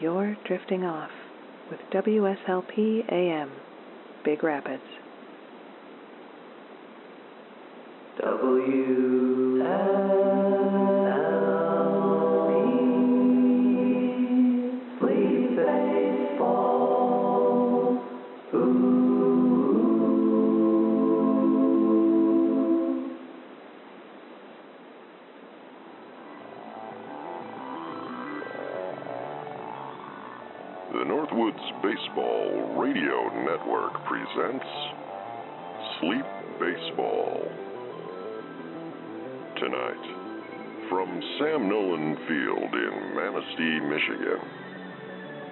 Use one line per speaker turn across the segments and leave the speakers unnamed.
You're drifting off with WSLP AM, Big Rapids.
Sleep baseball.
The Northwoods Baseball Radio Network presents Sleep Baseball. Tonight, from Sam Nolan Field in Manistee, Michigan,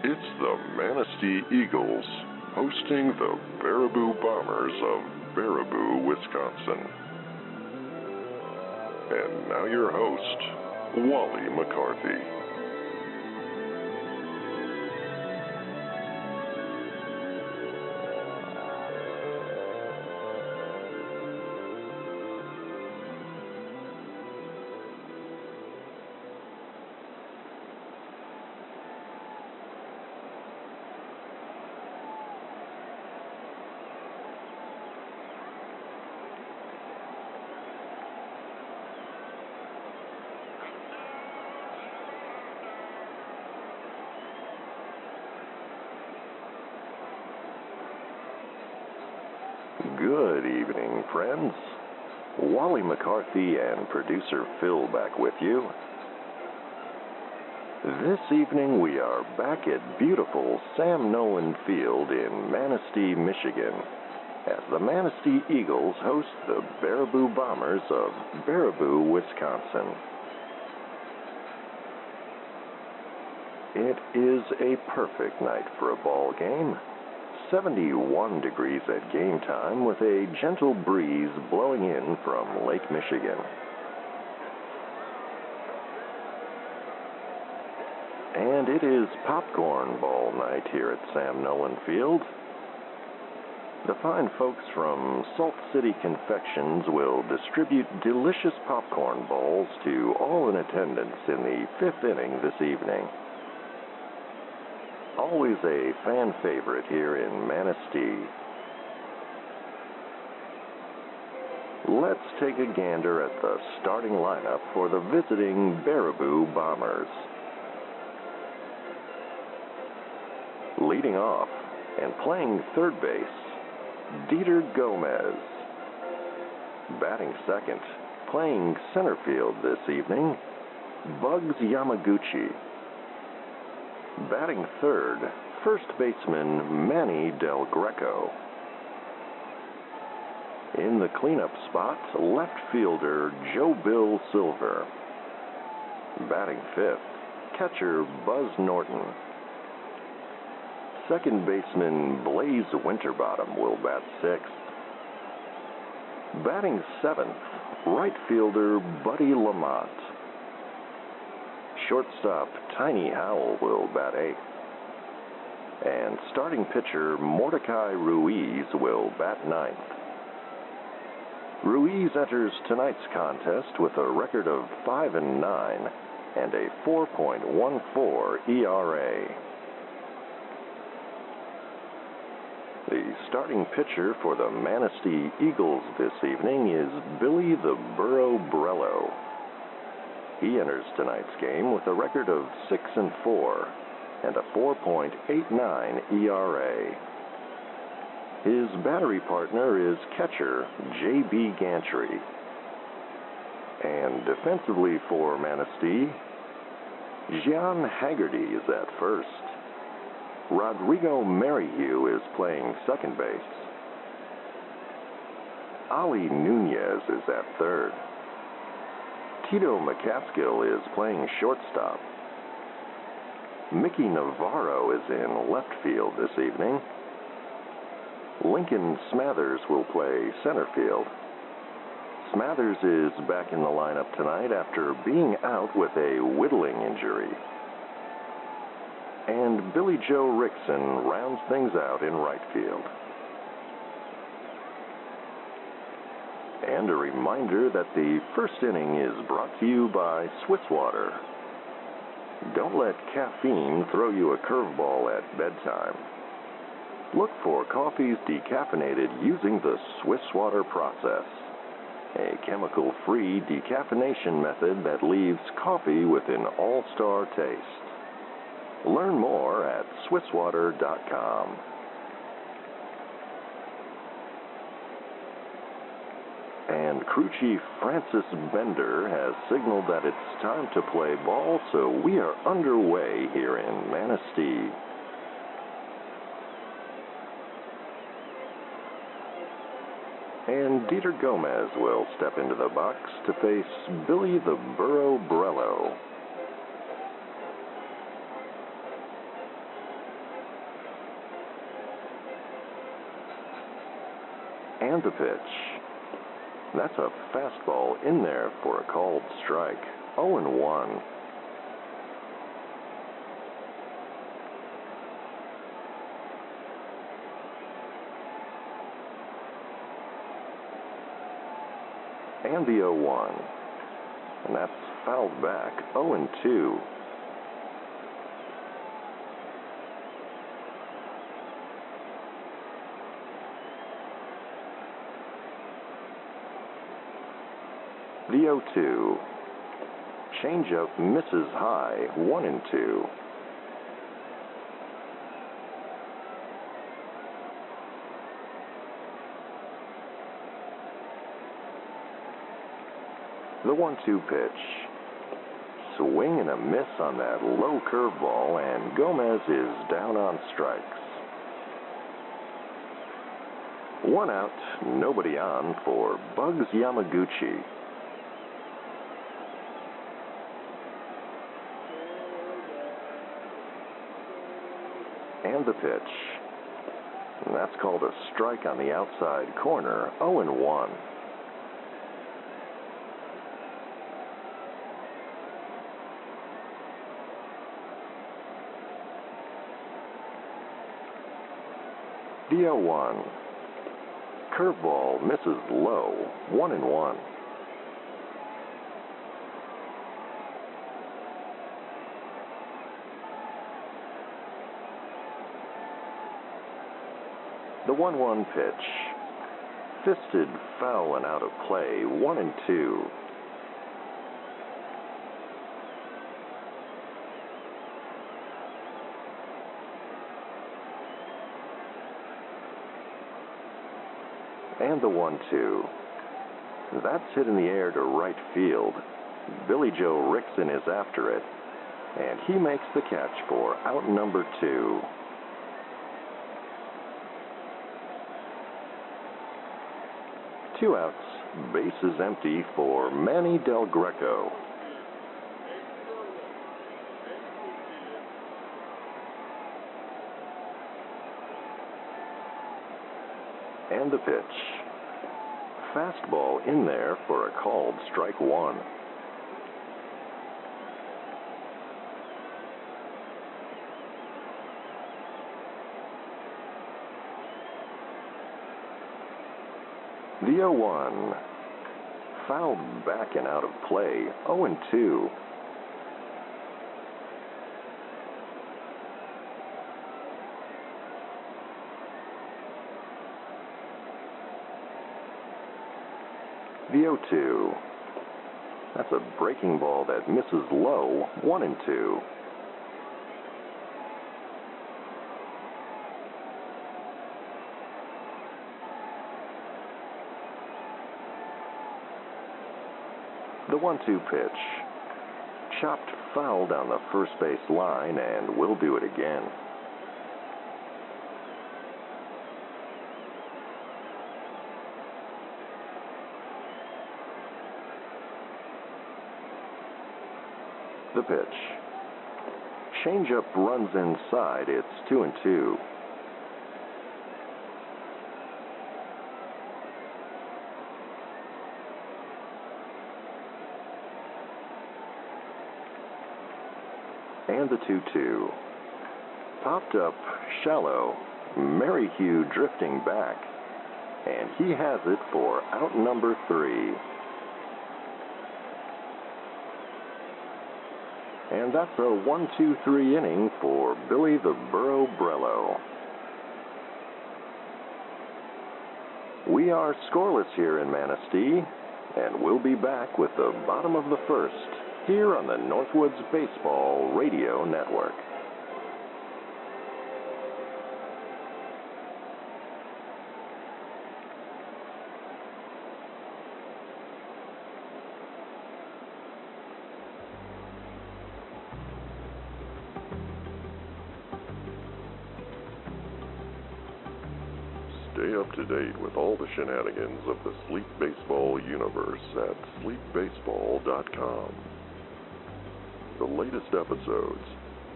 it's the Manistee Eagles hosting the Baraboo Bombers of Baraboo, Wisconsin. And now your host, Wally McCarthy. Good evening, friends. Wally McCarthy and producer Phil back with you. This evening we are back at beautiful Sam Nolan Field in Manistee, Michigan, as the Manistee Eagles host the Baraboo Bombers of Baraboo, Wisconsin. It is a perfect night for a ball game. 71 degrees at game time with a gentle breeze blowing in from Lake Michigan. And it is popcorn ball night here at Sam Nolan Field. The fine folks from Salt City Confections will distribute delicious popcorn balls to all in attendance in the fifth inning this evening. Always a fan favorite here in Manistee. Let's take a gander at the starting lineup for the visiting Baraboo Bombers. Leading off and playing third base, Dieter Gomez. Batting second, playing center field this evening, Bugs Yamaguchi. Batting third, first baseman Manny Del Greco. In the cleanup spot, left fielder Joe Bill Silver. Batting fifth, catcher Buzz Norton. Second baseman Blaze Winterbottom will bat sixth. Batting seventh, right fielder Buddy Lamont. Shortstop Tiny Howell will bat eighth. And starting pitcher Mordecai Ruiz will bat ninth. Ruiz enters tonight's contest with a record of 5-9 and a 4.14 ERA. The starting pitcher for the Manistee Eagles this evening is Billy the Burro Brello. He enters tonight's game with a record of 6-4 and a 4.89 ERA. His battery partner is catcher J.B. Gantry. And defensively for Manistee, Jean Haggerty is at first. Rodrigo Merrihew is playing second base. Ali Nunez is at third. Tito McCaskill is playing shortstop. Mickey Navarro is in left field this evening. Lincoln Smathers will play center field. Smathers is back in the lineup tonight after being out with a whittling injury. And Billy Joe Rickson rounds things out in right field. And a reminder that the first inning is brought to you by Swiss Water. Don't let caffeine throw you a curveball at bedtime. Look for coffees decaffeinated using the Swiss water process, a chemical-free decaffeination method that leaves coffee with an all-star taste. Learn more at swisswater.com. And Crew Chief Francis Bender has signaled that it's time to play ball, so we are underway here in Manistee. And Dieter Gomez will step into the box to face Billy the Burro Brello. And the pitch. That's a fastball in there for a called strike. 0-1. And the 0-1. And that's fouled back. 0-2. The 0-2. Changeup misses high. 1-2. The 1-2 pitch. Swing and a miss on that low curveball, and Gomez is down on strikes. 1 out, nobody on for Bugs Yamaguchi. And the pitch. And that's called a strike on the outside corner. 0-1. The 0-1. Curveball misses low. 1-1. The 1-1 pitch. Fisted foul and out of play. 1-2. And the 1-2. That's hit in the air to right field. Billy Joe Rickson is after it, and he makes the catch for out number 2. Two outs, bases empty for Manny Del Greco. And the pitch. Fastball in there for a called strike 1. The 0-1. Fouled back and out of play. 0-2. The 0-2. That's a breaking ball that misses low. 1-2. The 1-2 pitch. Chopped foul down the first base line, and we'll do it again. The pitch. Changeup runs inside. It's 2-2. And the 2-2. Popped up shallow. Merrihew drifting back. And he has it for out number 3. And that's a 1-2-3 inning for Billy the Burro Brello. We are scoreless here in Manistee, and we'll be back with the bottom of the first here on the Northwoods Baseball Radio Network.
Stay up to date with all the shenanigans of the Sleep Baseball universe at sleepbaseball.com. The latest episodes,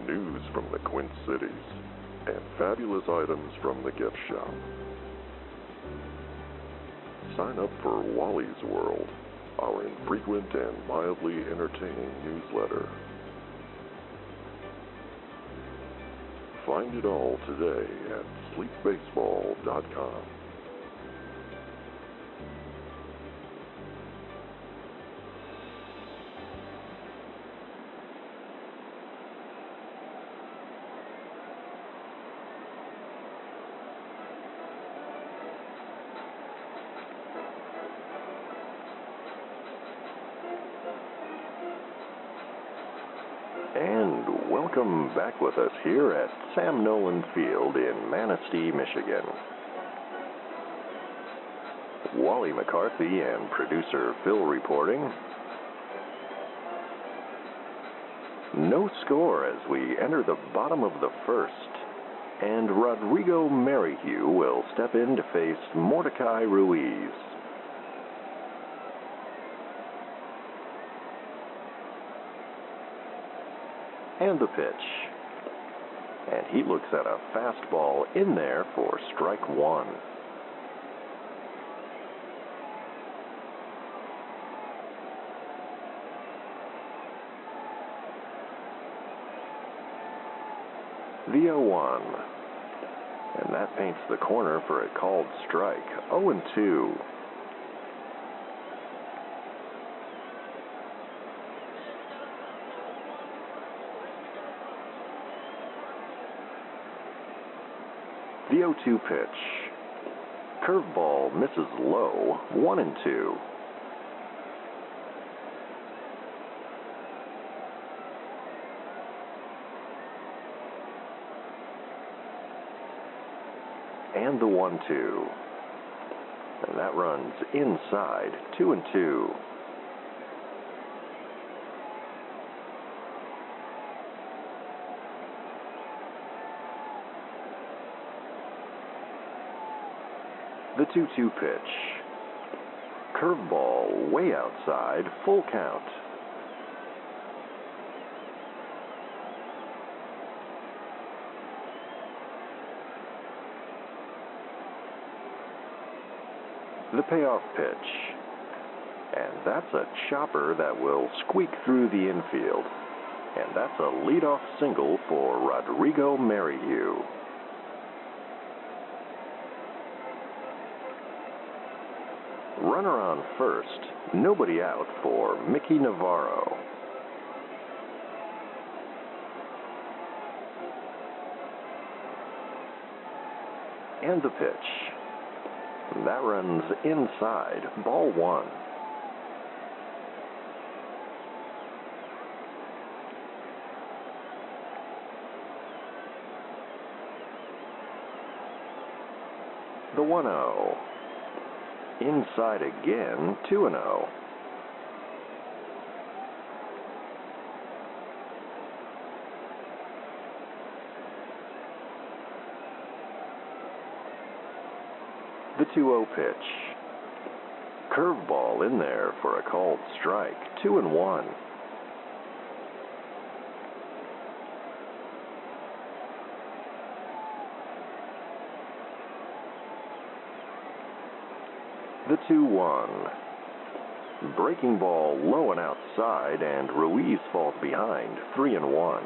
news from the Quint Cities, and fabulous items from the gift shop. Sign up for Wally's World, our infrequent and mildly entertaining newsletter. Find it all today at sleepbaseball.com.
And welcome back with us here at Sam Nolan Field in Manistee, Michigan. Wally McCarthy and producer Phil reporting. No score as we enter the bottom of the first, and Rodrigo Merrihew will step in to face Mordecai Ruiz. And the pitch. And he looks at a fastball in there for strike one. The 0-1. And that paints the corner for a called strike. 0-2. The 0-2 pitch. Curveball misses low, 1-2. And the 1-2. And that runs inside, 2-2. The 2-2 pitch. Curveball way outside, full count. The payoff pitch. And that's a chopper that will squeak through the infield. And that's a leadoff single for Rodrigo Merrihew. Runner on first, nobody out for Mickey Navarro. And the pitch. That runs inside, ball one. The 1-0. Inside again, 2-0. The 2-0 pitch. Curveball in there for a called strike, 2-1. The 2-1. Breaking ball low and outside, and Ruiz falls behind, 3-1.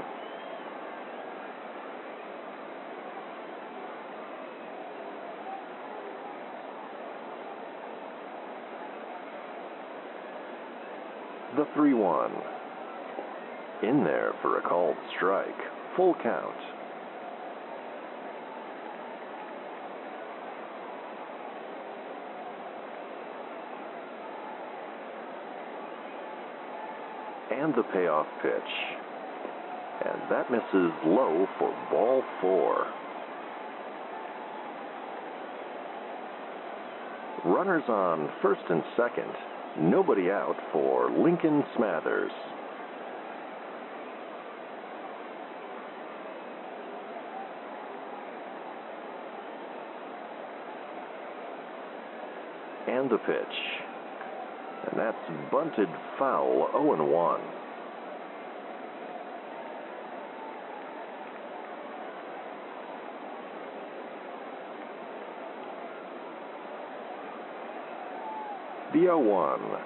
The 3-1. In there for a called strike. Full count. And the payoff pitch. And that misses low for ball 4. Runners on first and second. Nobody out for Lincoln Smathers. And the pitch. And that's bunted foul, 0-1. The 0-1.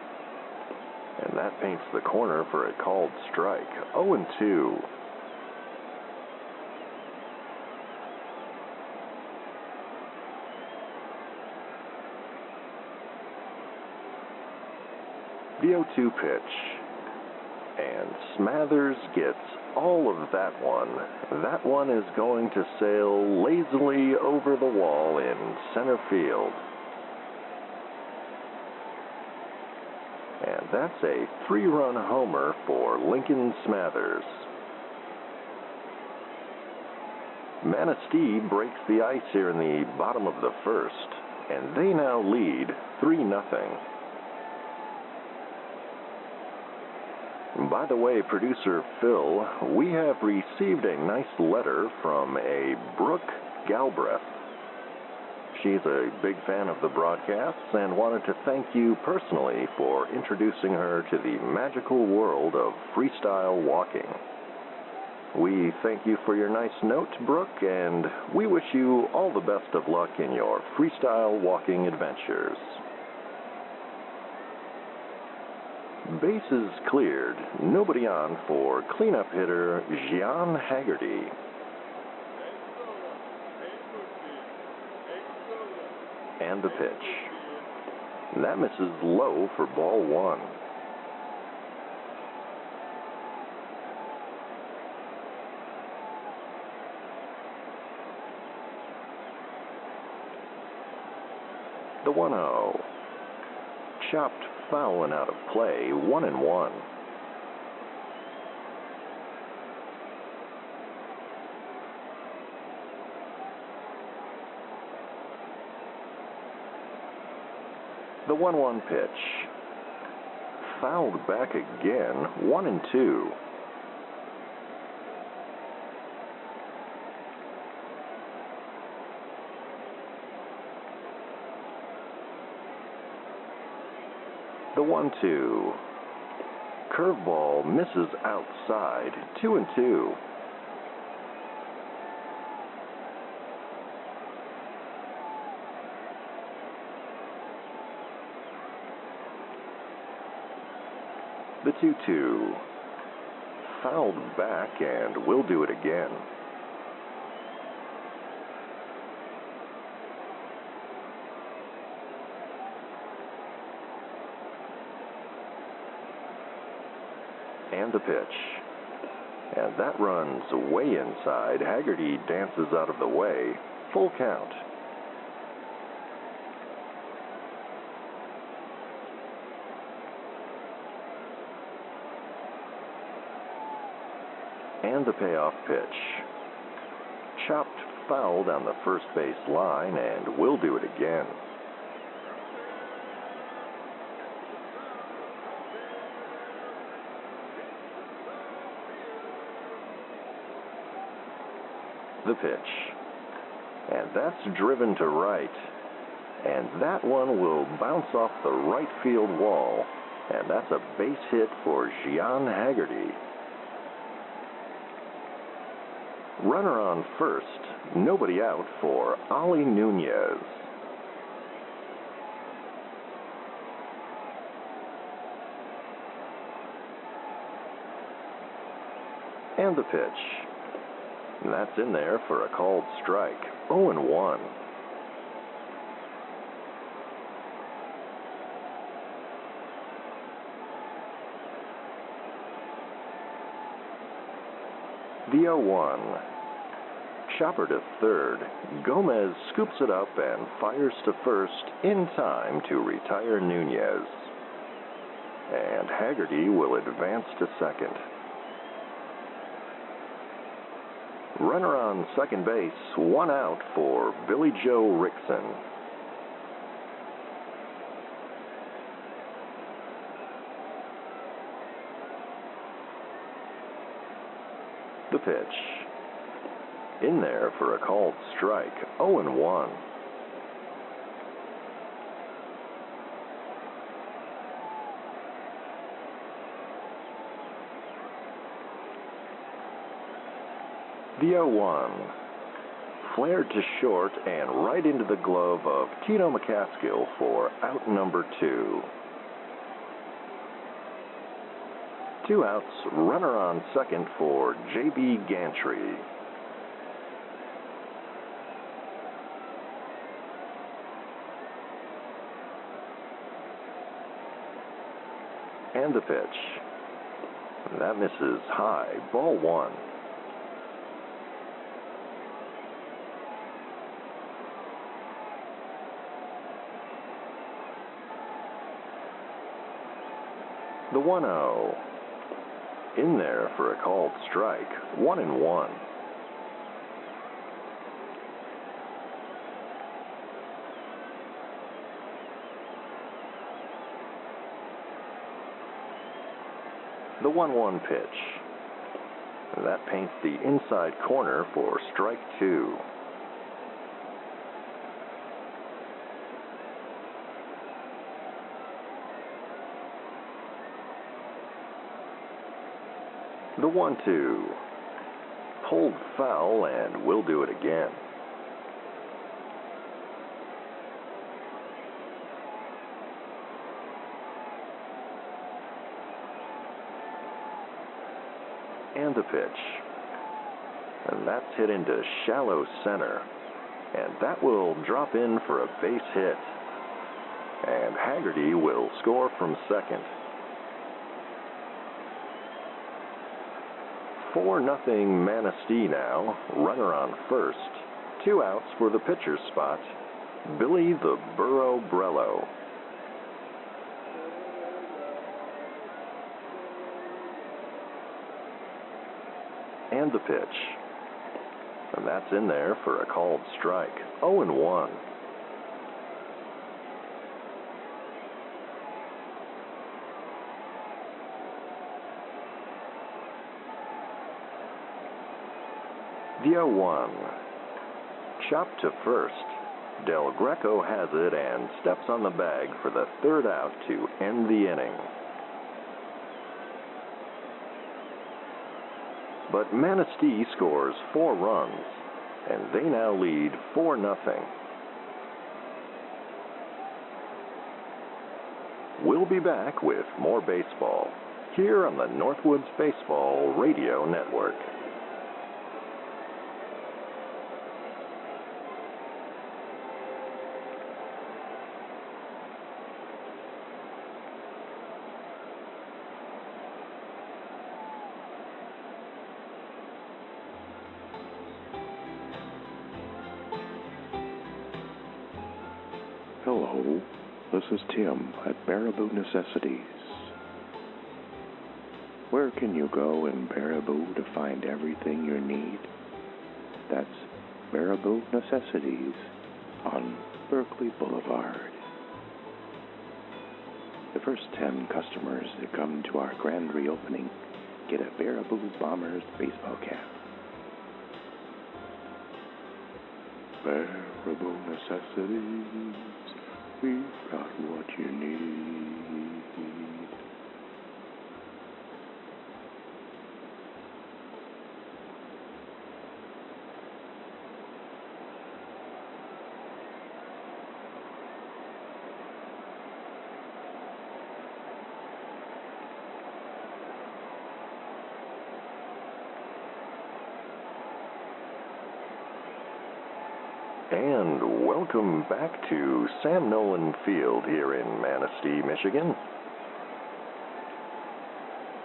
And that paints the corner for a called strike, 0-2. The 0-2 pitch. And Smathers gets all of that one. That one is going to sail lazily over the wall in center field. And that's a 3-run homer for Lincoln Smathers. Manistee breaks the ice here in the bottom of the first, and they now lead 3-0. By the way, producer Phil, we have received a nice letter from a Brooke Galbraith. She's a big fan of the broadcasts and wanted to thank you personally for introducing her to the magical world of freestyle walking. We thank you for your nice note, Brooke, and we wish you all the best of luck in your freestyle walking adventures. Bases cleared, nobody on for cleanup hitter Gian Haggerty. And the pitch. That misses low for ball 1. The 1-0. Chopped foul and out of play, 1-1. The 1-1 pitch. Fouled back again, 1-2. The 1-2. Curveball misses outside, 2-2. The 2-2. Fouled back and will do it again. And the pitch. And that runs way inside. Haggerty dances out of the way. Full count. And the payoff pitch. Chopped foul down the first base line and will do it again. The pitch. And that's driven to right. And that one will bounce off the right field wall. And that's a base hit for Gian Haggerty. Runner on first, nobody out for Ollie Nunez. And the pitch. That's in there for a called strike, 0-1. The 0-1. Chopper to third. Gomez scoops it up and fires to first in time to retire Nunez. And Haggerty will advance to second. Runner on second base, one out for Billy Joe Rickson. The pitch. In there for a called strike, 0-1. The 0-1. Flared to short and right into the glove of Tito McCaskill for out number 2. 2 outs, runner on second for J.B. Gantry. And the pitch. That misses high, ball 1. The 1-0. In there for a called strike, 1-1. The 1-1 pitch. That paints the inside corner for strike 2. The 1-2. Pulled foul and will do it again. And the pitch. And that's hit into shallow center. And that will drop in for a base hit. And Haggerty will score from second. 4-0 Manistee now. Runner on first. 2 outs for the pitcher's spot. Billy the Burro Brello. And the pitch. And that's in there for a called strike. 0-1. The 0-1. Chopped to first. Del Greco has it and steps on the bag for the third out to end the inning. But Manistee scores 4 runs, and they now lead 4-0. We'll be back with more baseball here on the Northwoods Baseball Radio Network.
Hello, this is Tim at Baraboo Necessities. Where can you go in Baraboo to find everything you need? That's Baraboo Necessities on Berkeley Boulevard. The first 10 customers that come to our grand reopening get a Baraboo Bombers baseball cap. Baraboo Necessities, we've got what you need.
And welcome back to Sam Nolan Field here in Manistee, Michigan.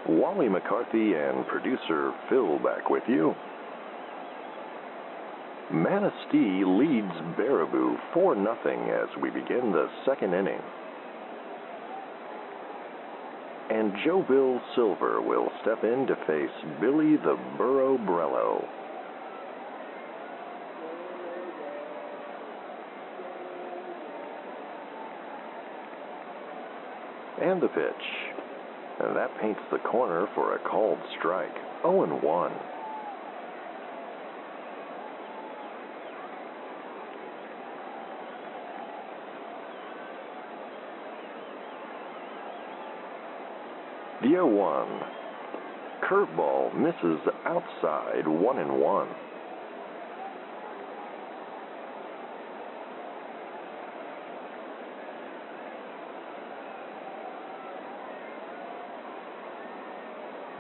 Wally McCarthy and producer Phil back with you. Manistee leads Baraboo 4-0 as we begin the second inning. And Joe Bill Silver will step in to face Billy the Burro Brello. And the pitch. And that paints the corner for a called strike. 0-1. The 0-1. Curveball misses outside, 1-1.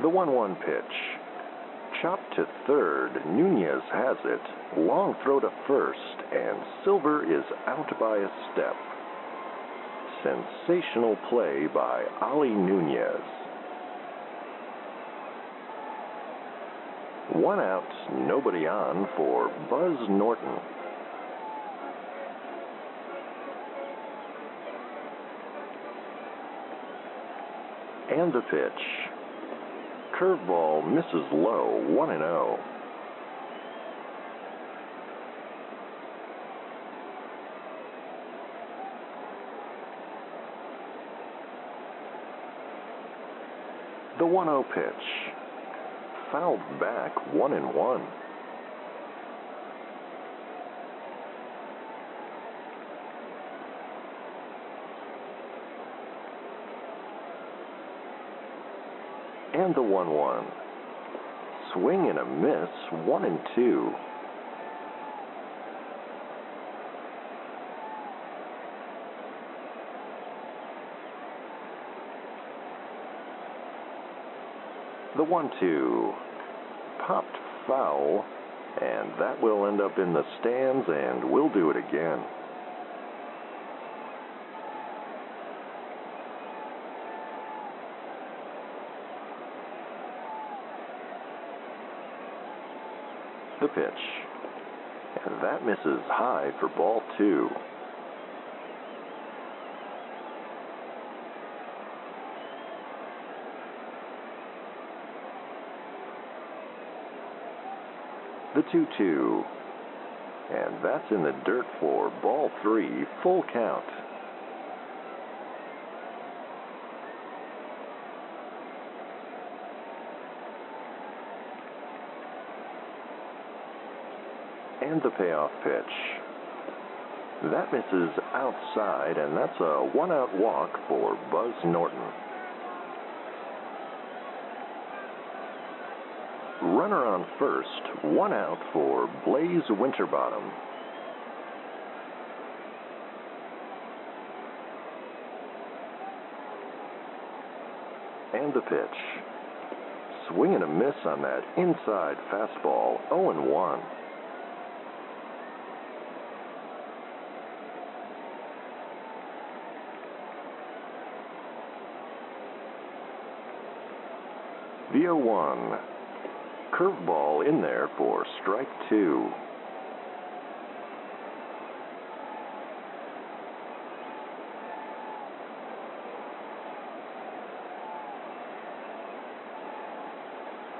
The 1-1 pitch. Chopped to third, Nunez has it. Long throw to first, and Silver is out by a step. Sensational play by Ollie Nunez. 1 out, nobody on for Buzz Norton. And the pitch. Curveball misses low, 1-0. The 1-0 pitch. Fouled back, 1-1. And the 1-1. Swing and a miss, 1-2. The 1-2. Popped foul, and that will end up in the stands, and we'll do it again. The pitch. And that misses high for ball 2. The 2-2. And that's in the dirt for ball 3, full count. And the payoff pitch. That misses outside, and that's a 1-out walk for Buzz Norton. Runner on first, 1 out for Blaze Winterbottom. And the pitch. Swing and a miss on that inside fastball, 0-1. The 0-1. Curveball in there for strike 2.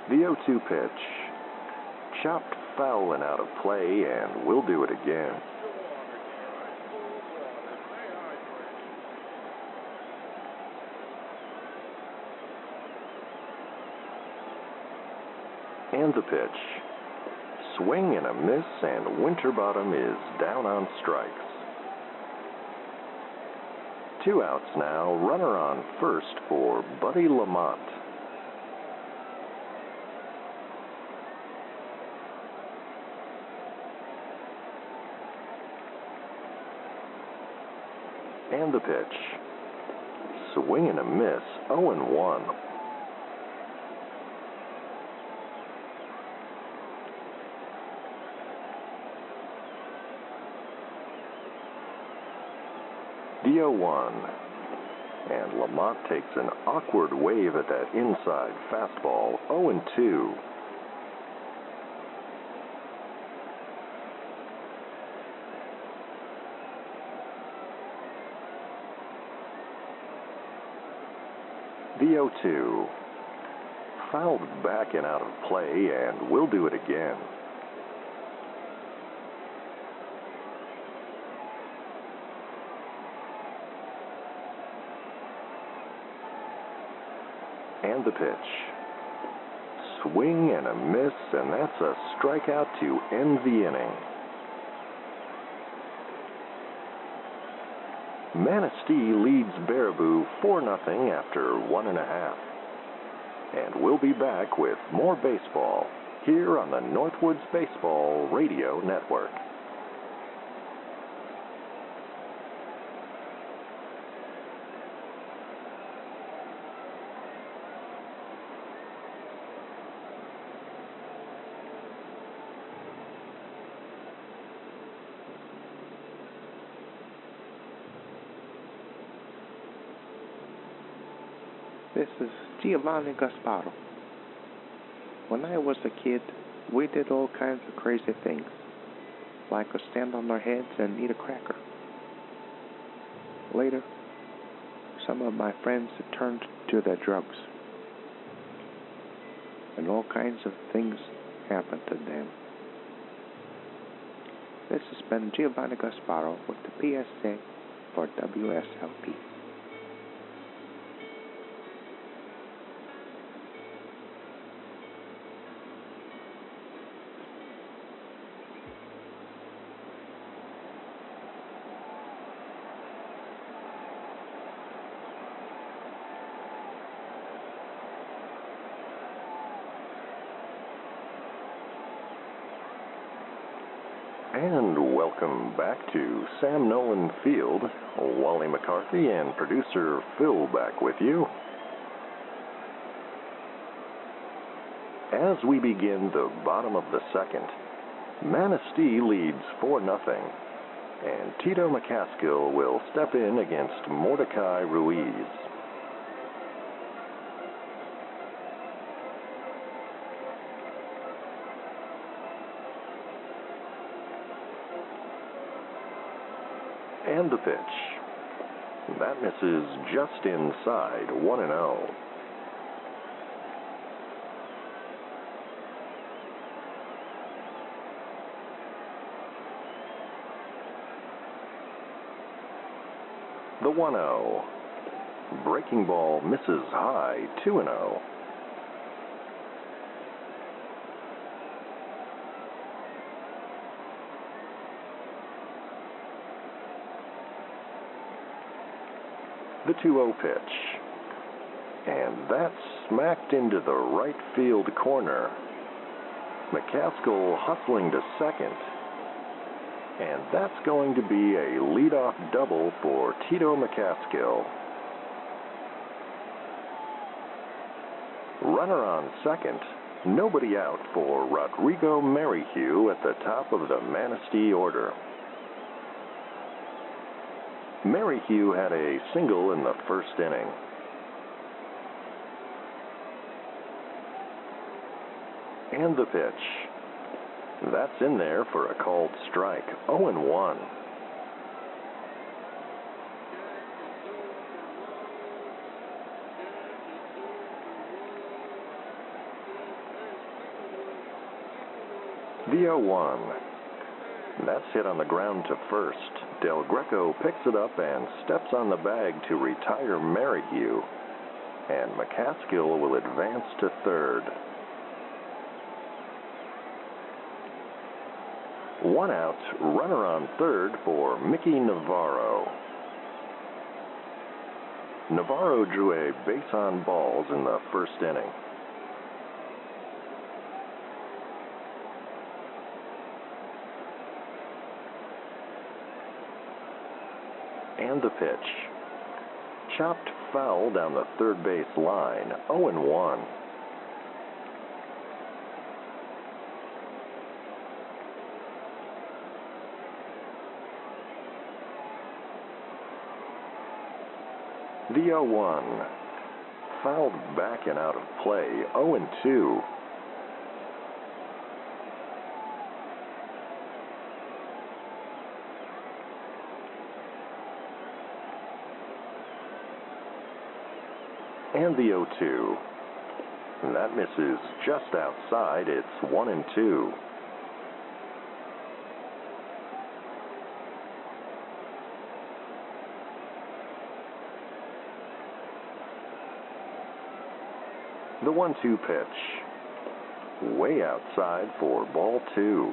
The 0-2 pitch. Chopped foul and out of play, and we'll do it again. And the pitch. Swing and a miss, and Winterbottom is down on strikes. 2 outs now, runner on first for Buddy Lamont. And the pitch. Swing and a miss, 0-1. The 0-1. And Lamont takes an awkward wave at that inside fastball, 0-2. The 0-2. Fouled back and out of play, and we'll do it again. And the pitch. Swing and a miss, and that's a strikeout to end the inning. Manistee leads Baraboo 4-0 after 1.5. And we'll be back with more baseball here on the Northwoods Baseball Radio Network.
This is Giovanni Gasparo. When I was a kid, we did all kinds of crazy things, like stand on our heads and eat a cracker. Later, some of my friends turned to their drugs, and all kinds of things happened to them. This has been Giovanni Gasparo with the PSA for WSLP.
And welcome back to Sam Nolan Field. Wally McCarthy and producer Phil back with you. As we begin the bottom of the second, Manistee leads 4-0, and Tito McCaskill will step in against Mordecai Ruiz. And the pitch. That misses just inside, 1-0. The 1-0. Breaking ball misses high, 2-0. The 2-0 pitch. And that's smacked into the right field corner. McCaskill hustling to second. And that's going to be a leadoff double for Tito McCaskill. Runner on second. Nobody out for Rodrigo Merrihew at the top of the Manistee order. Merrihew had a single in the first inning. And the pitch. That's in there for a called strike, 0-1. The 0-1. That's hit on the ground to first. Del Greco picks it up and steps on the bag to retire Merrihew. And McCaskill will advance to third. One out, runner on third for Mickey Navarro. Navarro drew a base on balls in the first inning. And the pitch. Chopped foul down the third base line, 0-1. The 0-1. Fouled back and out of play, 0-2. And the 0-2. That misses just outside. It's 1-2. The 1-2 pitch. Way outside for ball 2.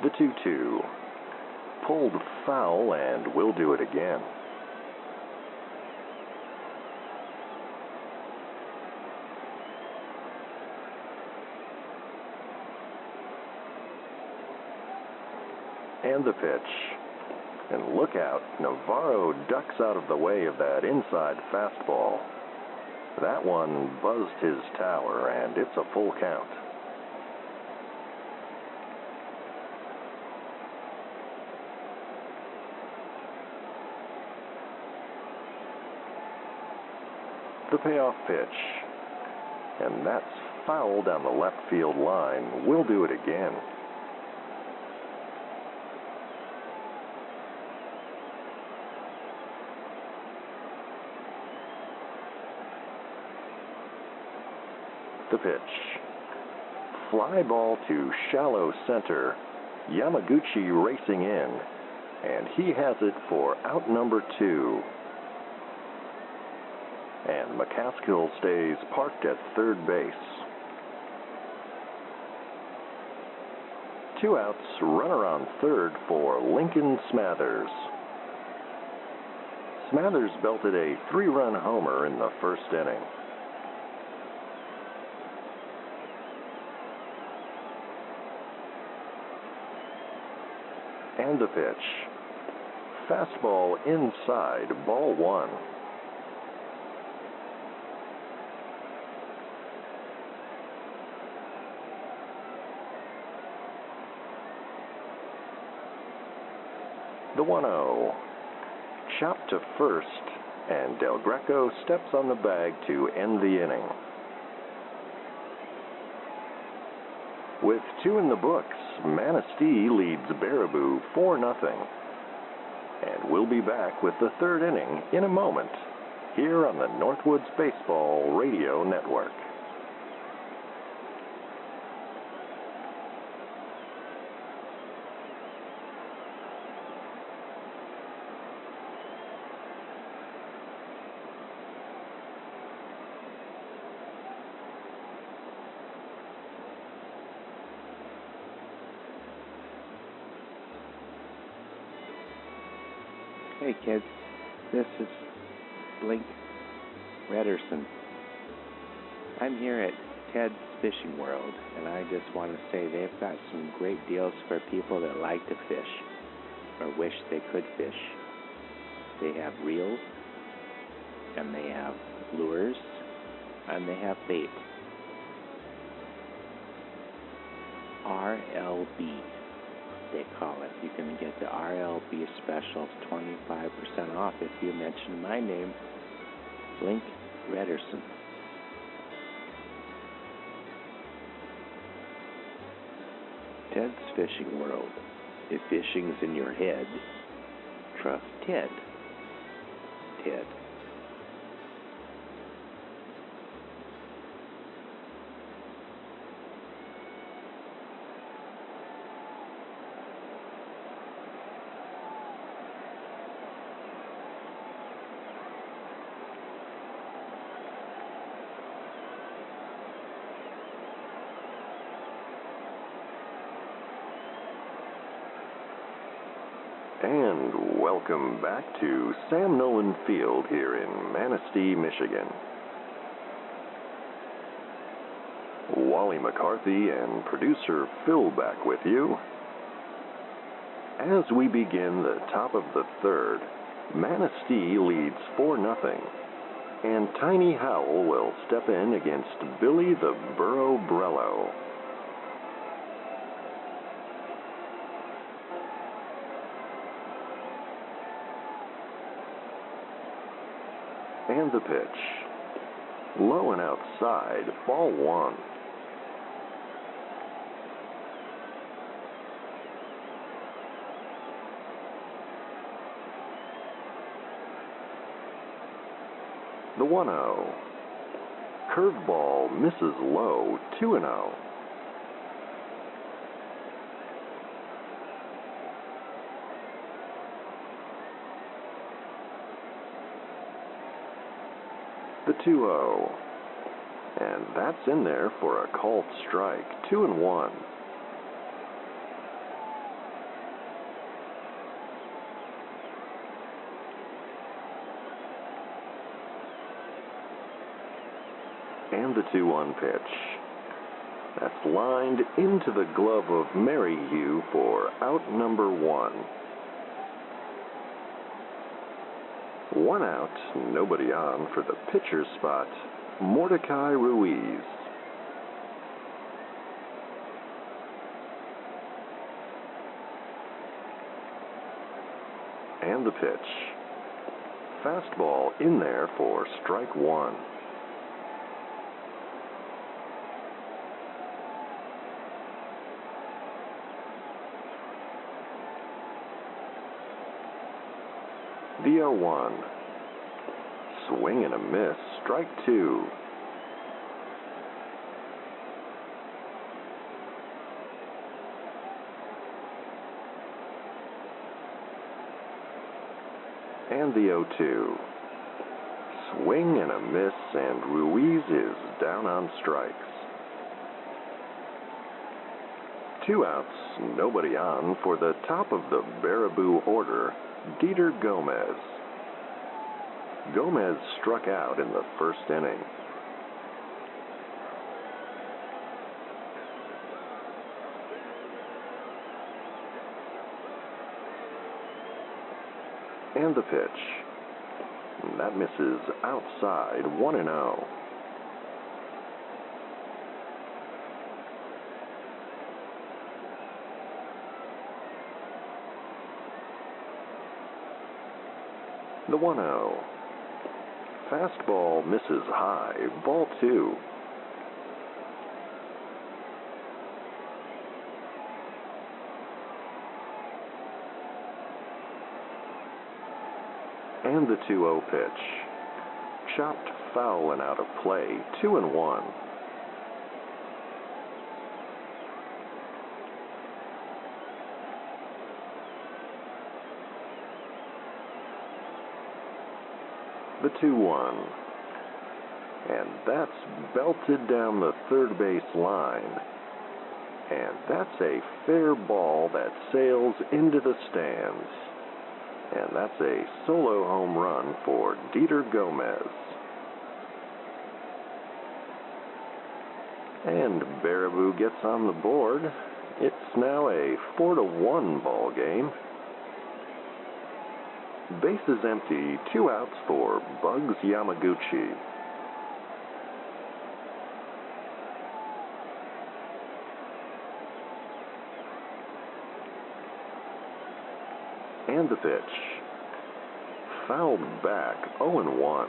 The 2-2. Pulled foul, and we'll do it again. And the pitch. And look out, Navarro ducks out of the way of that inside fastball. That one buzzed his tower, and it's a full count. The payoff pitch. And that's foul down the left field line. We'll do it again. The pitch. Fly ball to shallow center. Yamaguchi racing in. And he has it for out number 2. And McCaskill stays parked at third base. 2 outs, runner on third for Lincoln Smathers. Smathers belted a 3-run homer in the first inning. And the pitch. Fastball inside, ball 1. The 1-0. Chopped to first, and Del Greco steps on the bag to end the inning. With 2 in the books, Manistee leads Baraboo 4-0. And we'll be back with the third inning in a moment, here on the Northwoods Baseball Radio Network.
Hey kids, this is Blink Rederson. I'm here at Ted's Fishing World, and I just want to say they've got some great deals for people that like to fish or wish they could fish. They have reels, and they have lures, and they have bait. RLB. They call it. You can get the RLB special 25% off if you mention my name, Blink Rederson. Ted's Fishing World. If fishing's in your head, trust Ted. Ted.
And welcome back to Sam Nolan Field here in Manistee, Michigan. Wally McCarthy and producer Phil back with you. As we begin the top of the third, Manistee leads 4-0. And Tiny Howell will step in against Billy the Burro Brello. And the pitch. Low and outside, ball one. The 1-0. Curveball misses low, 2-0. The 2-0. And that's in there for a called strike, 2-1. And the 2-1 pitch. That's lined into the glove of Merrihew for out number 1. 1 out, nobody on for the pitcher's spot, Mordecai Ruiz. And the pitch. Fastball in there for strike 1. The 0-1. Swing and a miss, strike 2. And the 0-2. Swing and a miss, and Ruiz is down on strikes. 2 outs, nobody on for the top of the Baraboo order, Dieter Gomez. Gomez struck out in the first inning. And the pitch. That misses outside, 1-0. The 1-0. Fastball misses high, ball 2. And the 2-0 pitch. Chopped foul and out of play, 2-1. The 2-1. And that's belted down the third base line. And that's a fair ball that sails into the stands. And that's a solo home run for Dieter Gomez. And Baraboo gets on the board. It's now a 4-1 ball game. Bases empty, 2 outs for Bugs Yamaguchi. And the pitch. Fouled back, 0-1.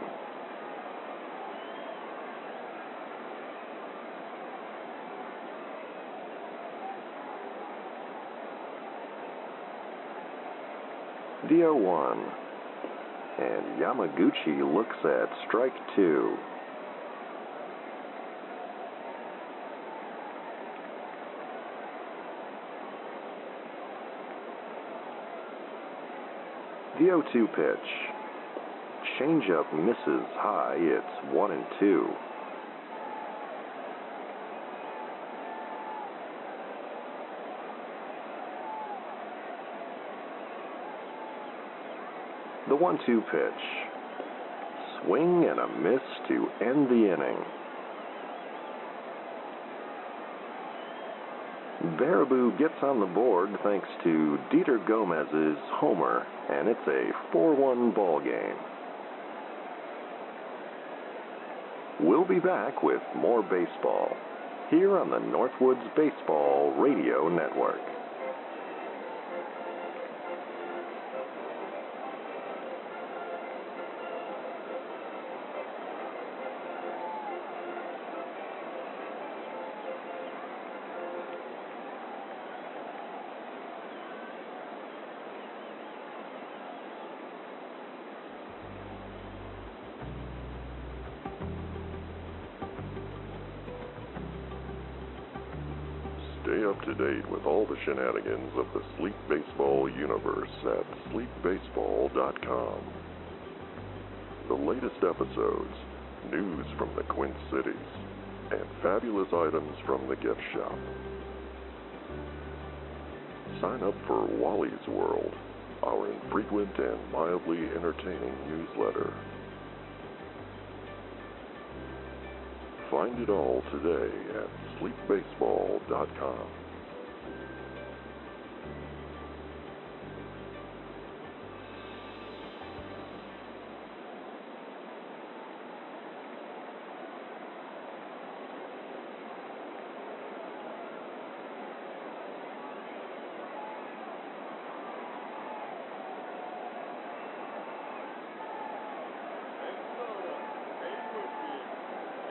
The 0-1. And Yamaguchi looks at strike 2. The 0-2 pitch. Changeup misses high, it's 1-2. The 1-2 pitch. Swing and a miss to end the inning. Baraboo gets on the board thanks to Dieter Gomez's homer, and it's a 4-1 ball game. We'll be back with more baseball here on the Northwoods Baseball Radio Network.
Stay up to date with all the shenanigans of the Sleep Baseball universe at sleepbaseball.com. The latest episodes, news from the Quint Cities, and fabulous items from the gift shop. Sign up for Wally's World, our infrequent and mildly entertaining newsletter. Find it all today at sleepbaseball.com.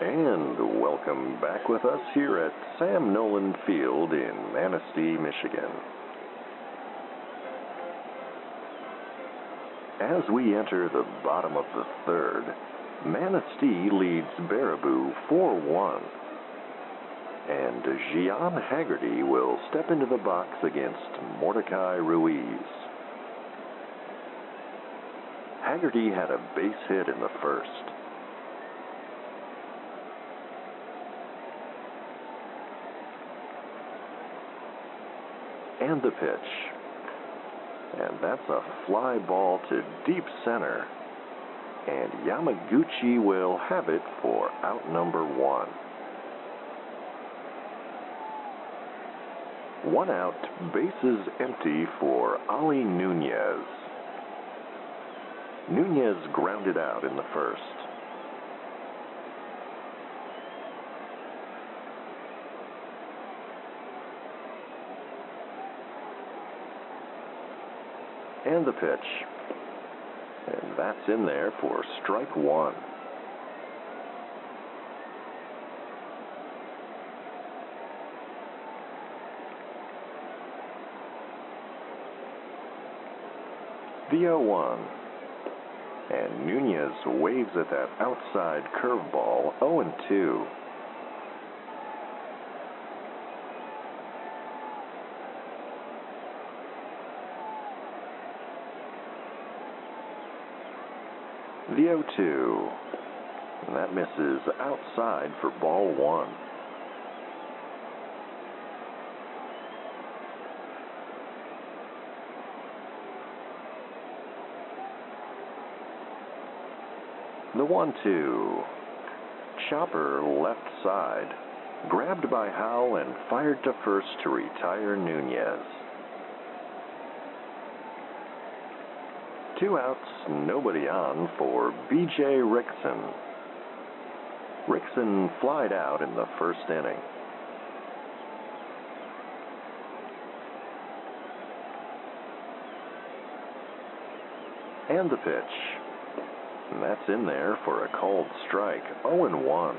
And welcome back with us here at Sam Nolan Field in Manistee, Michigan. As we enter the bottom of the third, Manistee leads Baraboo 4-1. And Gian Haggerty will step into the box against Mordecai Ruiz. Haggerty had a base hit in the first. And the pitch. And that's a fly ball to deep center. And Yamaguchi will have it for out number one. One out, bases empty for Ali Nunez. Nunez grounded out in the first. And the pitch. And that's in there for strike one. The 0-1. And Nunez waves at that outside curveball, 0-2. The 0-2. And that misses outside for ball one. The 1-2. Chopper left side. Grabbed by Howell and fired to first to retire Nunez. 2 outs, nobody on for B.J. Rickson. Rickson flied out in the first inning. And the pitch. And that's in there for a called strike, 0-1.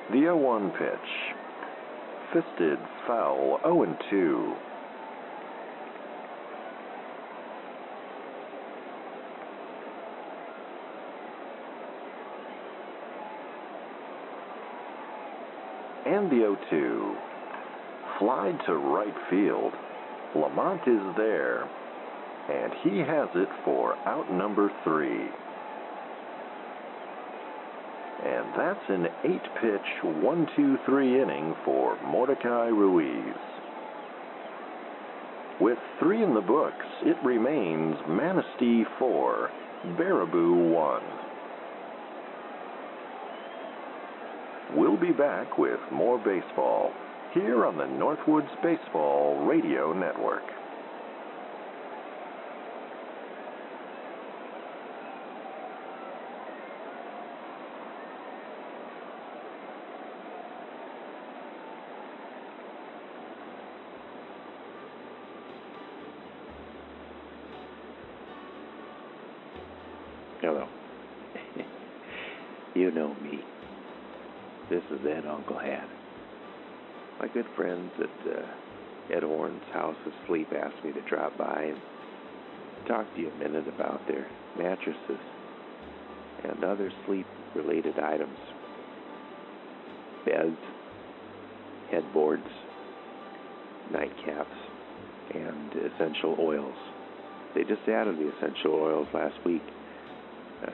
The 0-1 pitch. Fisted foul, 0-2. And the 0-2. Flied to right field. Lamont is there, and he has it for out number 3. And that's an 8-pitch, 1-2-3 inning for Mordecai Ruiz. With 3 in the books, it remains Manistee 4, Baraboo 1. We'll be back with more baseball here on the Northwoods Baseball Radio Network.
Hello. You know me. This is Ed Uncle Hat. My good friends at Ed Horn's House of Sleep asked me to drop by and talk to you a minute about their mattresses and other sleep-related items. Beds, headboards, nightcaps, and essential oils. They just added the essential oils last week.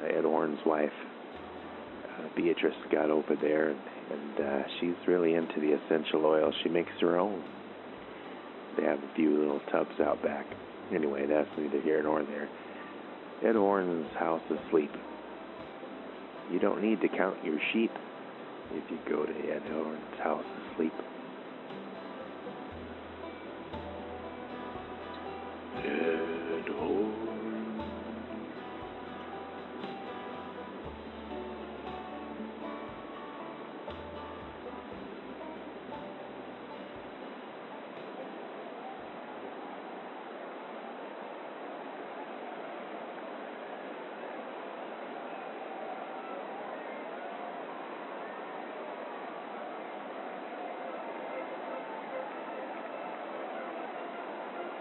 Ed Horn's wife, Beatrice, got over there, and she's really into the essential oils. She makes her own. They have a few little tubs out back. Anyway, that's neither here nor there. Ed Horn's House of Sleep. You don't need to count your sheep if you go to Ed Horn's House of Sleep. Ed Horn.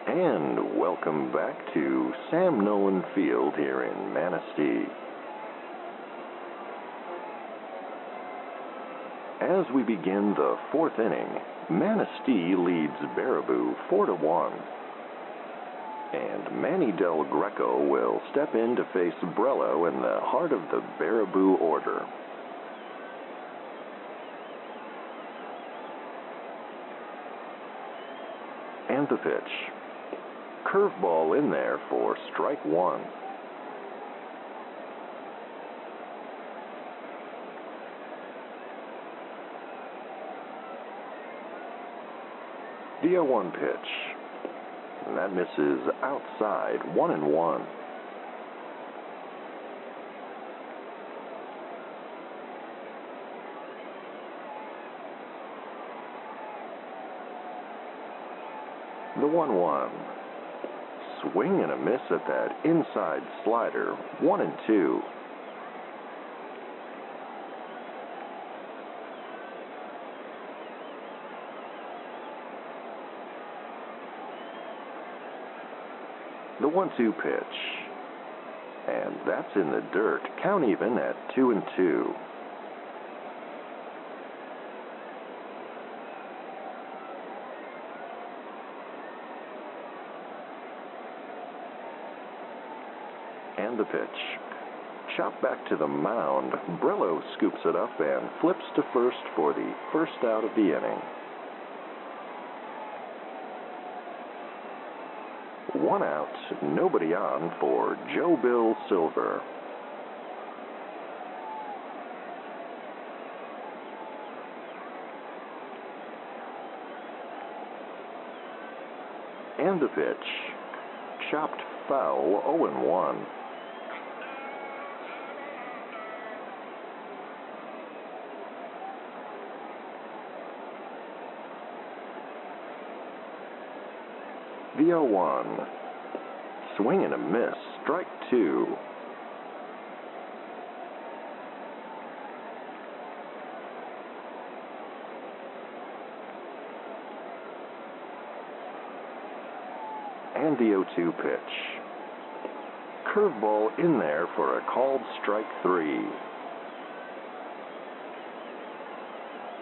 And welcome back to Sam Nolan Field here in Manistee. As we begin the fourth inning, Manistee leads Baraboo 4-1. And Manny Del Greco will step in to face Brello in the heart of the Baraboo order. And the pitch. Curveball in there for strike one. The 0-1 pitch. And that misses outside, 1-1. The 1-1. Swing and a miss at that inside slider, 1-2. The 1-2 pitch. And that's in the dirt, count even at 2-2. And the pitch. Chopped back to the mound. Brello scoops it up and flips to first for the first out of the inning. 1 out, nobody on for Joe Bill Silver. And the pitch. Chopped foul, 0-1. The 0-1. Swing and a miss, strike two. And the 0-2 pitch. Curveball in there for a called strike three.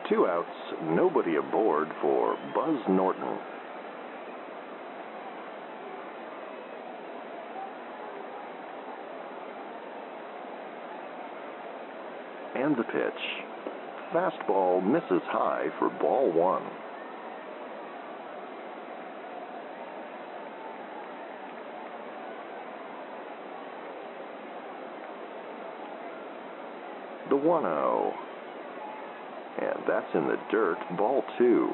2 outs, nobody aboard for Buzz Norton. And the pitch. Fastball misses high for ball one. The 1-0. And that's in the dirt, ball two.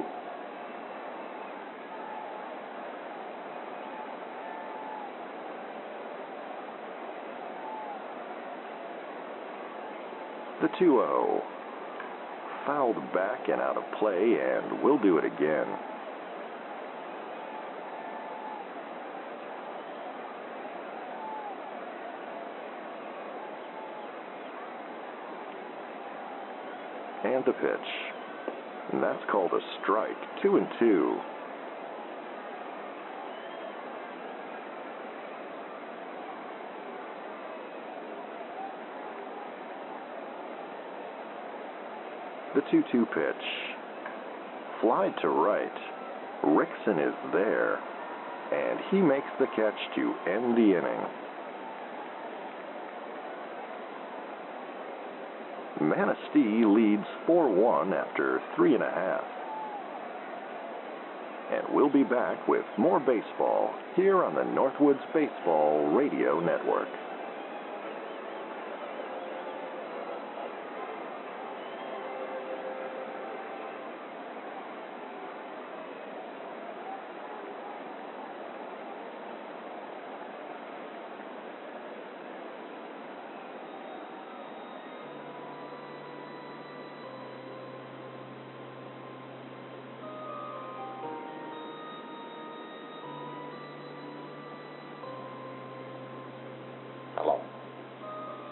The 2-0. Fouled back and out of play, and we'll do it again. And the pitch. And that's called a strike. 2-2. The 2-2 pitch. Fly to right. Rickson is there, and he makes the catch to end the inning. Manistee leads 4-1 after 3.5. And we'll be back with more baseball here on the Northwoods Baseball Radio Network.
Hello.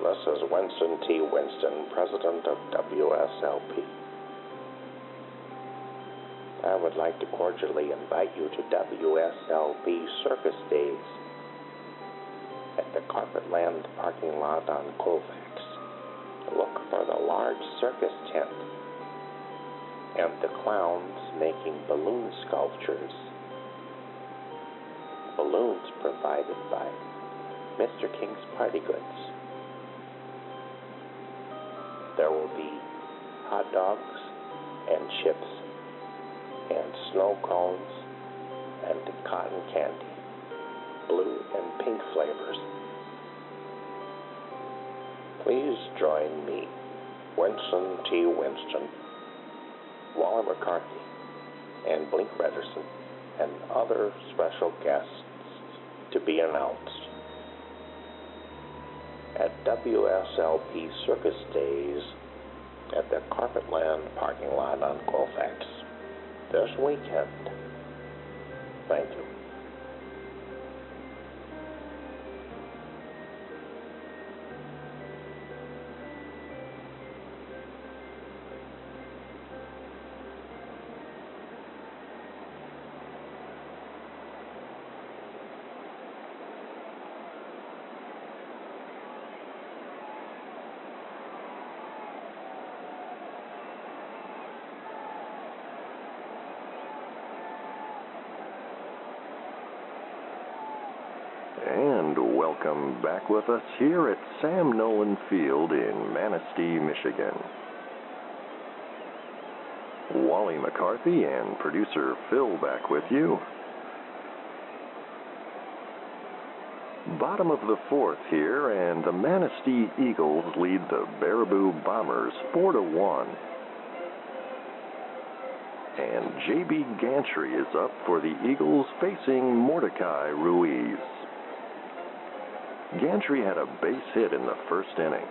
This is Winston T. Winston, President of WSLP. I would like to cordially invite you to WSLP Circus Days at the Carpetland parking lot on Colfax. Look for the large circus tent and the clowns making balloon sculptures. Balloons provided by Mr. King's Party Goods. There will be hot dogs and chips and snow cones and cotton candy, blue and pink flavors. Please join me, Winston T. Winston, Wally McCarthy, and Blink Rederson, and other special guests to be announced at WSLP Circus Days at the Carpetland parking lot on Colfax this weekend. Thank you.
And welcome back with us here at Sam Nolan Field in Manistee, Michigan. Wally McCarthy and producer Phil back with you. Bottom of the fourth here, and the Manistee Eagles lead the Baraboo Bombers 4-1. And J.B. Gantry is up for the Eagles facing Mordecai Ruiz. Gantry had a base hit in the first inning.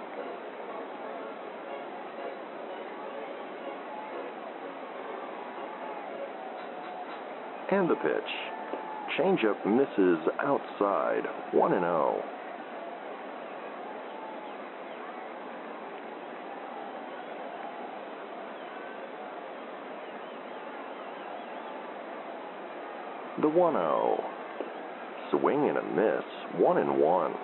And the pitch. Changeup misses outside, 1-0. The 1-0. Swing and a miss, 1-1.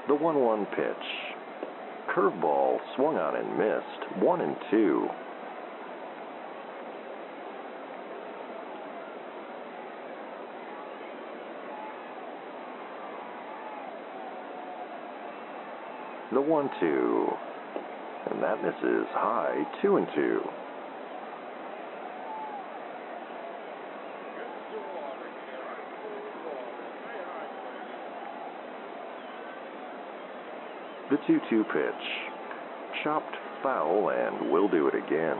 The 1-1 pitch. Curveball swung on and missed, 1-2. The 1-2. And that misses high, 2-2. The 2-2 pitch. Chopped foul, and we'll do it again.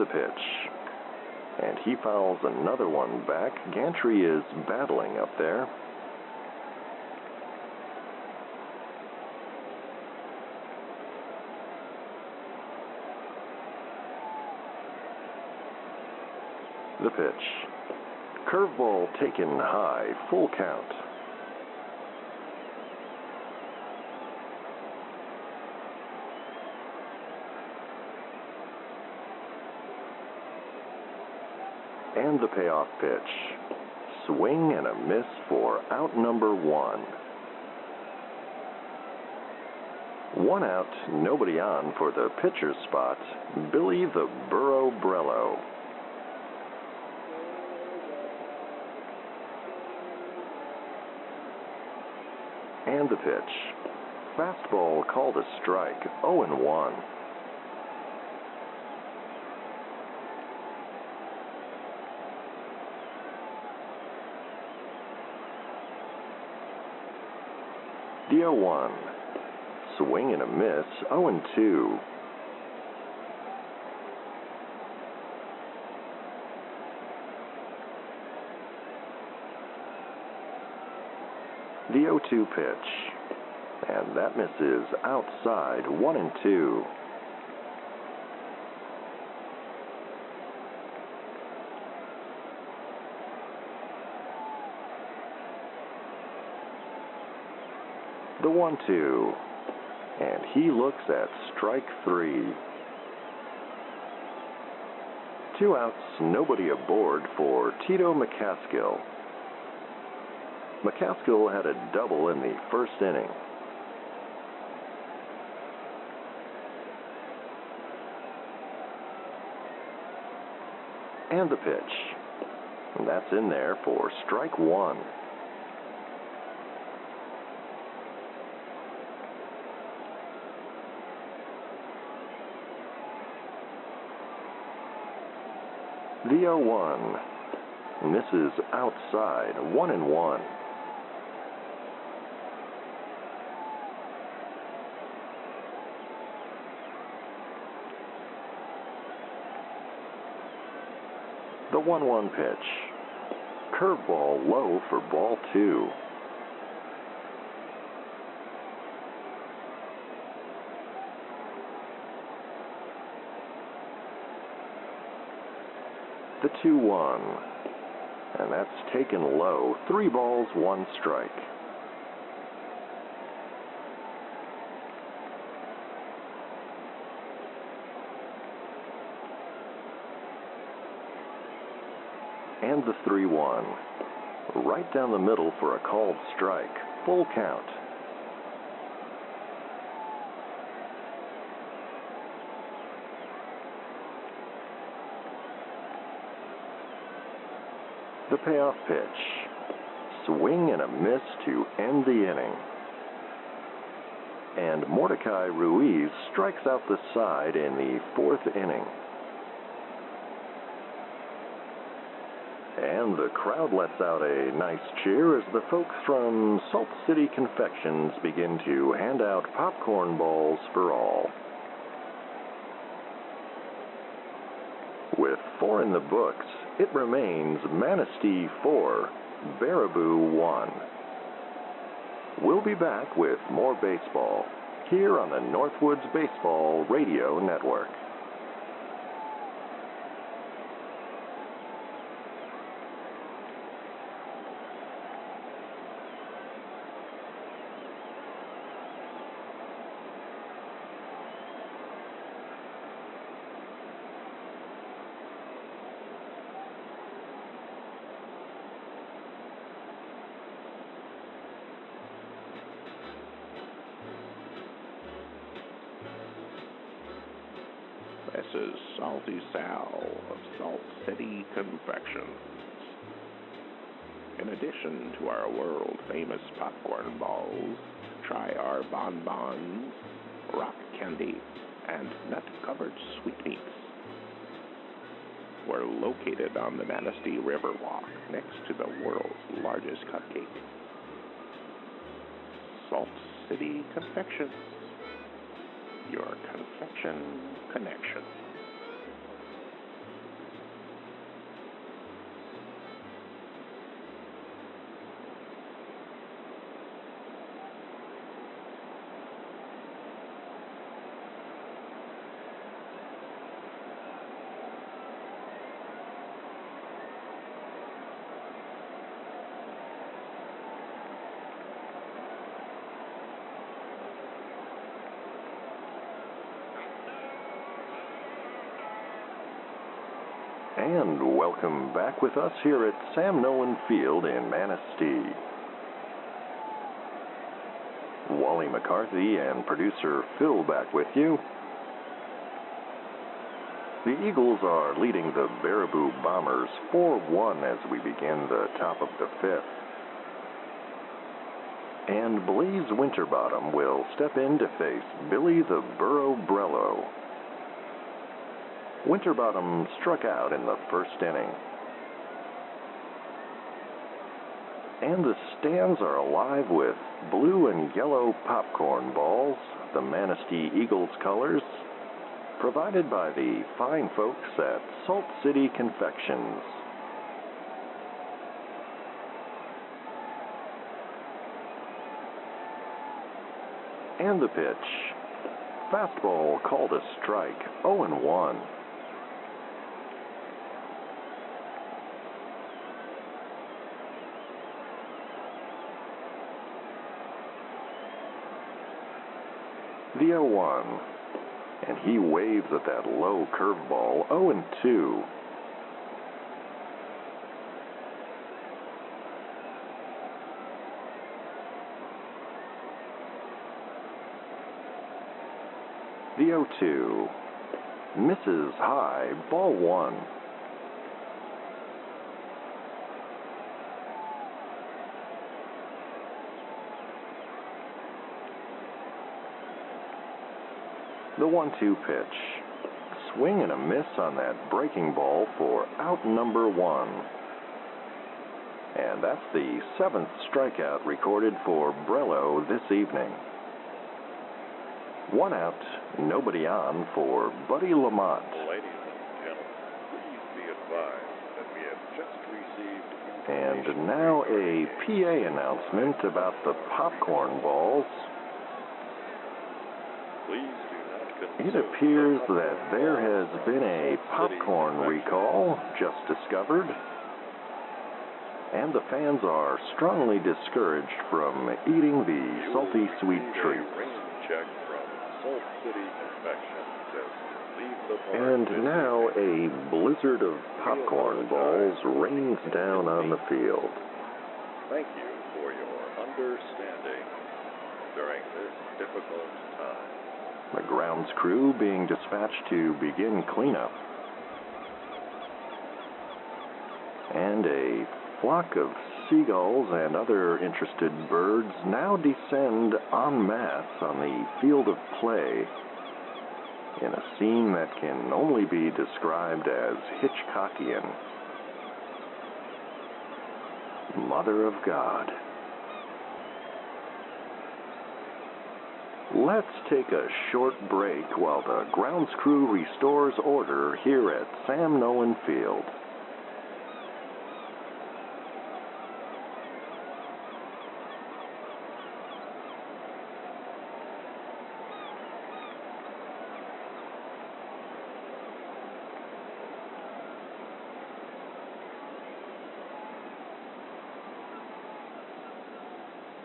the pitch. And he fouls another one back. Gantry is battling up there. The pitch. Curveball taken high, full count. And the payoff pitch. Swing and a miss for out number 1. 1 out, nobody on for the pitcher's spot, Billy the Burro Brello. And the pitch. Fastball called a strike, 0-1. The 0-1. Swing and a miss, 0-2. The 0-2 pitch, and that misses outside, 1-2. The 1-2, and he looks at strike 3. 2 outs, nobody aboard for Tito McCaskill. McCaskill had a double in the first inning. And the pitch. And that's in there for strike 1. The 0-1. Misses outside, 1-1. The 1-1 pitch. Curveball low for ball 2. The 2-1. And that's taken low. 3 balls, 1 strike. And the 3-1. Right down the middle for a called strike. Full count. The payoff pitch. Swing and a miss to end the inning. And Mordecai Ruiz strikes out the side in the 4th inning. And the crowd lets out a nice cheer as the folks from Salt City Confections begin to hand out popcorn balls for all. With 4 in the books, it remains Manistee 4, Baraboo 1. We'll be back with more baseball here on the Northwoods Baseball Radio Network.
This is Salty Sal of Salt City Confections. In addition to our world-famous popcorn balls, try our bonbons, rock candy, and nut-covered sweetmeats. We're located on the Manistee Riverwalk, next to the world's largest cupcake. Salt City Confections. Your confection connection.
And welcome back with us here at Sam Nolan Field in Manistee. Wally McCarthy and producer Phil back with you. The Eagles are leading the Baraboo Bombers 4-1 as we begin the top of the fifth. And Blaze Winterbottom will step in to face Billy the Burro Brello. Winterbottom struck out in the first inning. And the stands are alive with blue and yellow popcorn balls, the Manistee Eagles colors, provided by the fine folks at Salt City Confections. And the pitch. Fastball called a strike, 0-1. The 0-1. And he waves at that low curveball, 0-2. The 0-2 misses high, ball one. The 1-2 pitch. Swing and a miss on that breaking ball for out number one. And that's the 7th strikeout recorded for Brello this evening. 1 out, nobody on for Buddy Lamont.
Ladies and gentlemen, please be advised that we have just received
And now a PA announcement about the popcorn balls.
Please do not consume.
It appears that there has been a popcorn recall just discovered, and the fans are strongly discouraged from eating the salty sweet treats.
Check from Salt City Confections says leave the park.
And now a blizzard of popcorn balls rains down on the field.
Thank you for your understanding during this difficult time.
The grounds crew being dispatched to begin cleanup. And a flock of seagulls and other interested birds now descend en masse on the field of play in a scene that can only be described as Hitchcockian. Mother of God. Let's take a short break while the grounds crew restores order here at Sam Nolan Field.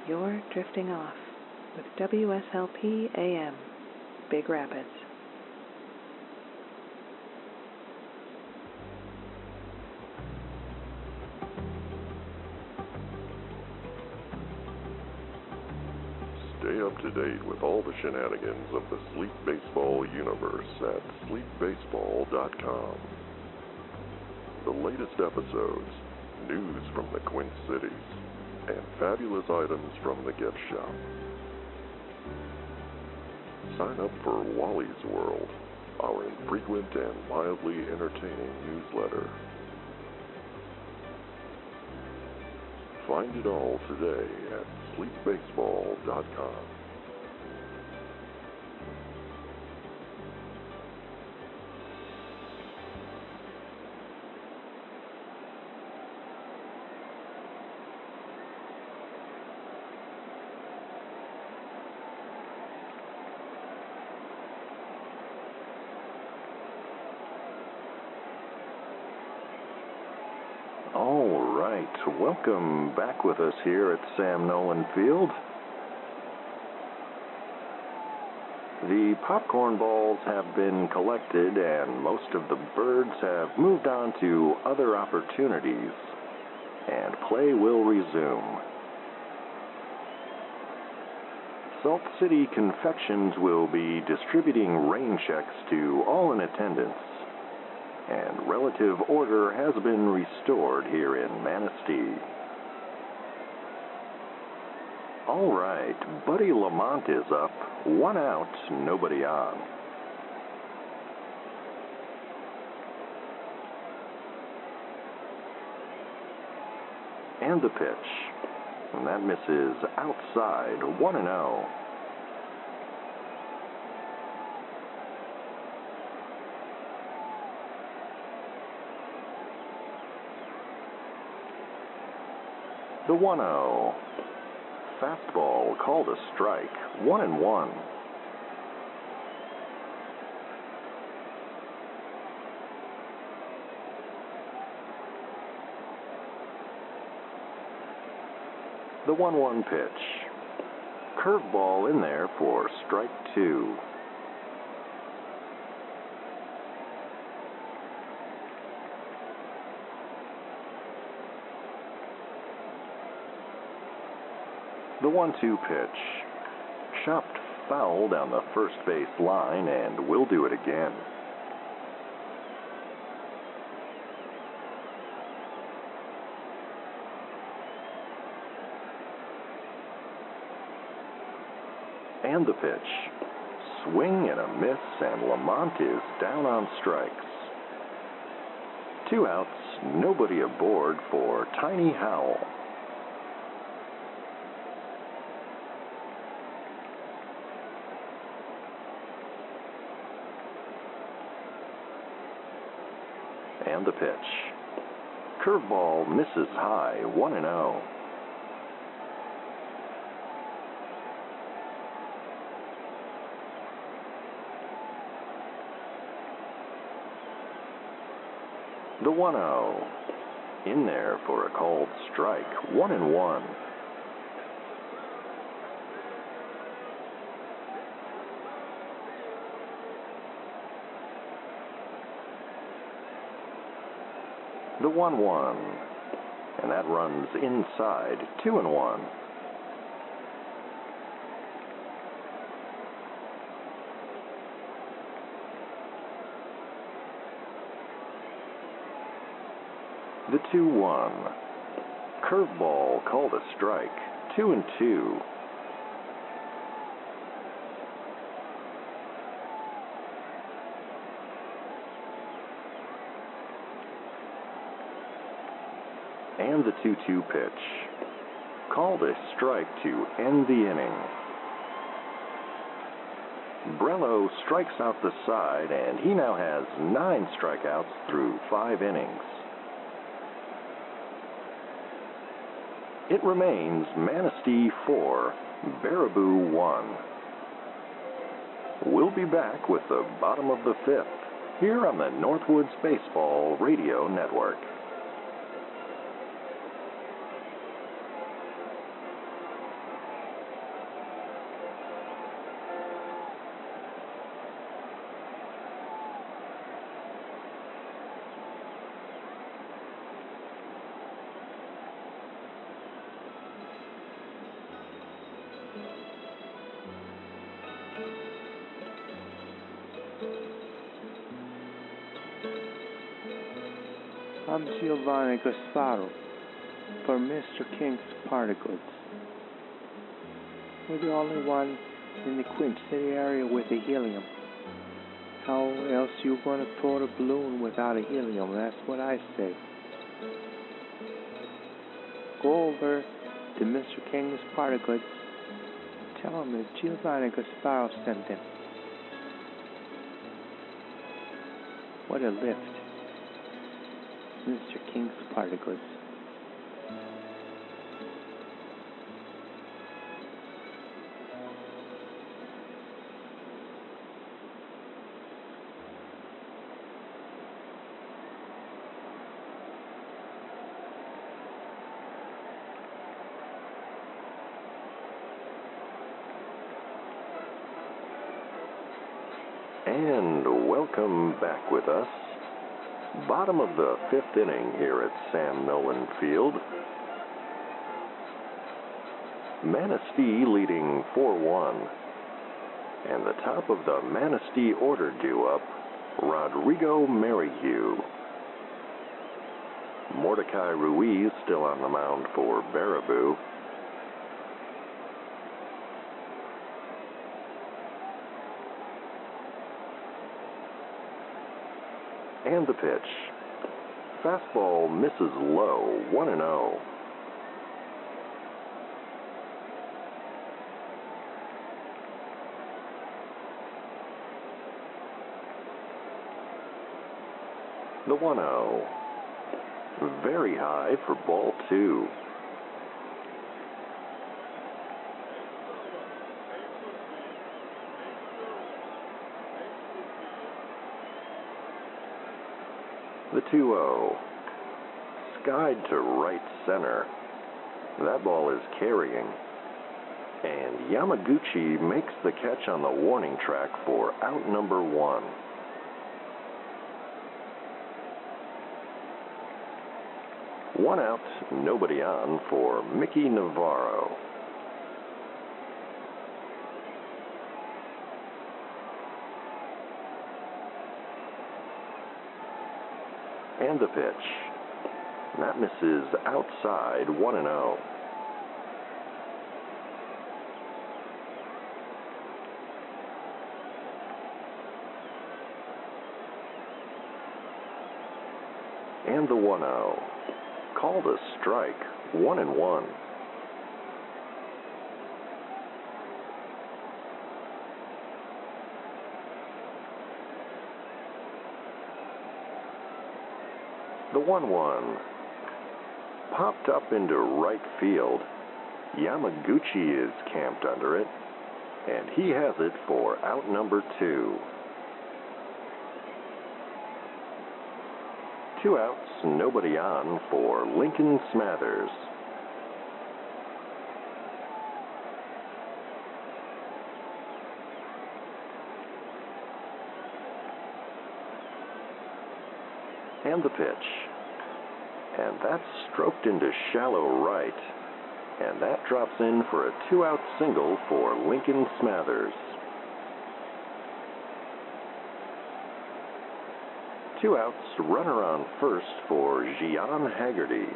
You're drifting off with WSLP AM, Big Rapids.
Stay up to date with all the shenanigans of the Sleep Baseball universe at sleepbaseball.com. The latest episodes, news from the Quint Cities, and fabulous items from the gift shop. Sign up for Wally's World, our infrequent and mildly entertaining newsletter. Find it all today at sleepbaseball.com.
All right, welcome back with us here at Sam Nolan Field. The popcorn balls have been collected and most of the birds have moved on to other opportunities, and play will resume. Salt City Confections will be distributing rain checks to all in attendance, and relative order has been restored here in Manistee. All right, Buddy Lamont is up. 1 out, nobody on. And the pitch. And that misses outside, 1-0. The 1-0. Fastball called a strike, 1-1. The 1-1 pitch. Curveball in there for strike 2. The 1-2 pitch. Chopped foul down the first base line, and we'll do it again. And the pitch. Swing and a miss, and Lamont is down on strikes. 2 outs, nobody aboard for Tiny Howell. And the pitch. Curveball misses high, 1-0. The 1-0. In there for a called strike, 1-1. The 1-1. And that runs inside, 2-1. The 2-1. Curveball called a strike, 2-2. And the 2-2 pitch. Called a strike to end the inning. Brello strikes out the side, and he now has 9 strikeouts through 5 innings. It remains Manistee 4, Baraboo 1. We'll be back with the bottom of the 5th here on the Northwoods Baseball Radio Network.
I'm Giovanni Gasparo for Mr. King's Particles. We're the only one in the Queen City area with a helium. How else you going to float a balloon without a helium? That's what I say. Go over to Mr. King's Particles. Tell him that Giovanni Gasparo sent them. What a lift. Mr. King's Particles.
And welcome back with us. Bottom of the fifth inning here at Sam Nolan Field. Manistee leading 4-1. And the top of the Manistee order due up, Rodrigo Merrihew. Mordecai Ruiz still on the mound for Baraboo. And the pitch. Fastball misses low, 1-0. The 1-0. Very high for ball 2. The 2-0. Skied to right center. That ball is carrying. And Yamaguchi makes the catch on the warning track for out number 1. One out, nobody on for Mickey Navarro. And the pitch. That misses outside, 1-0. And the 1-0. Called a strike, 1-1. The 1-1 popped up into right field. Yamaguchi is camped under it, and he has it for out number 2. 2 outs, nobody on for Lincoln Smathers. And the pitch. And that's stroked into shallow right. And that drops in for a 2-out single for Lincoln Smathers. 2 outs, runner on first for Gian Haggerty.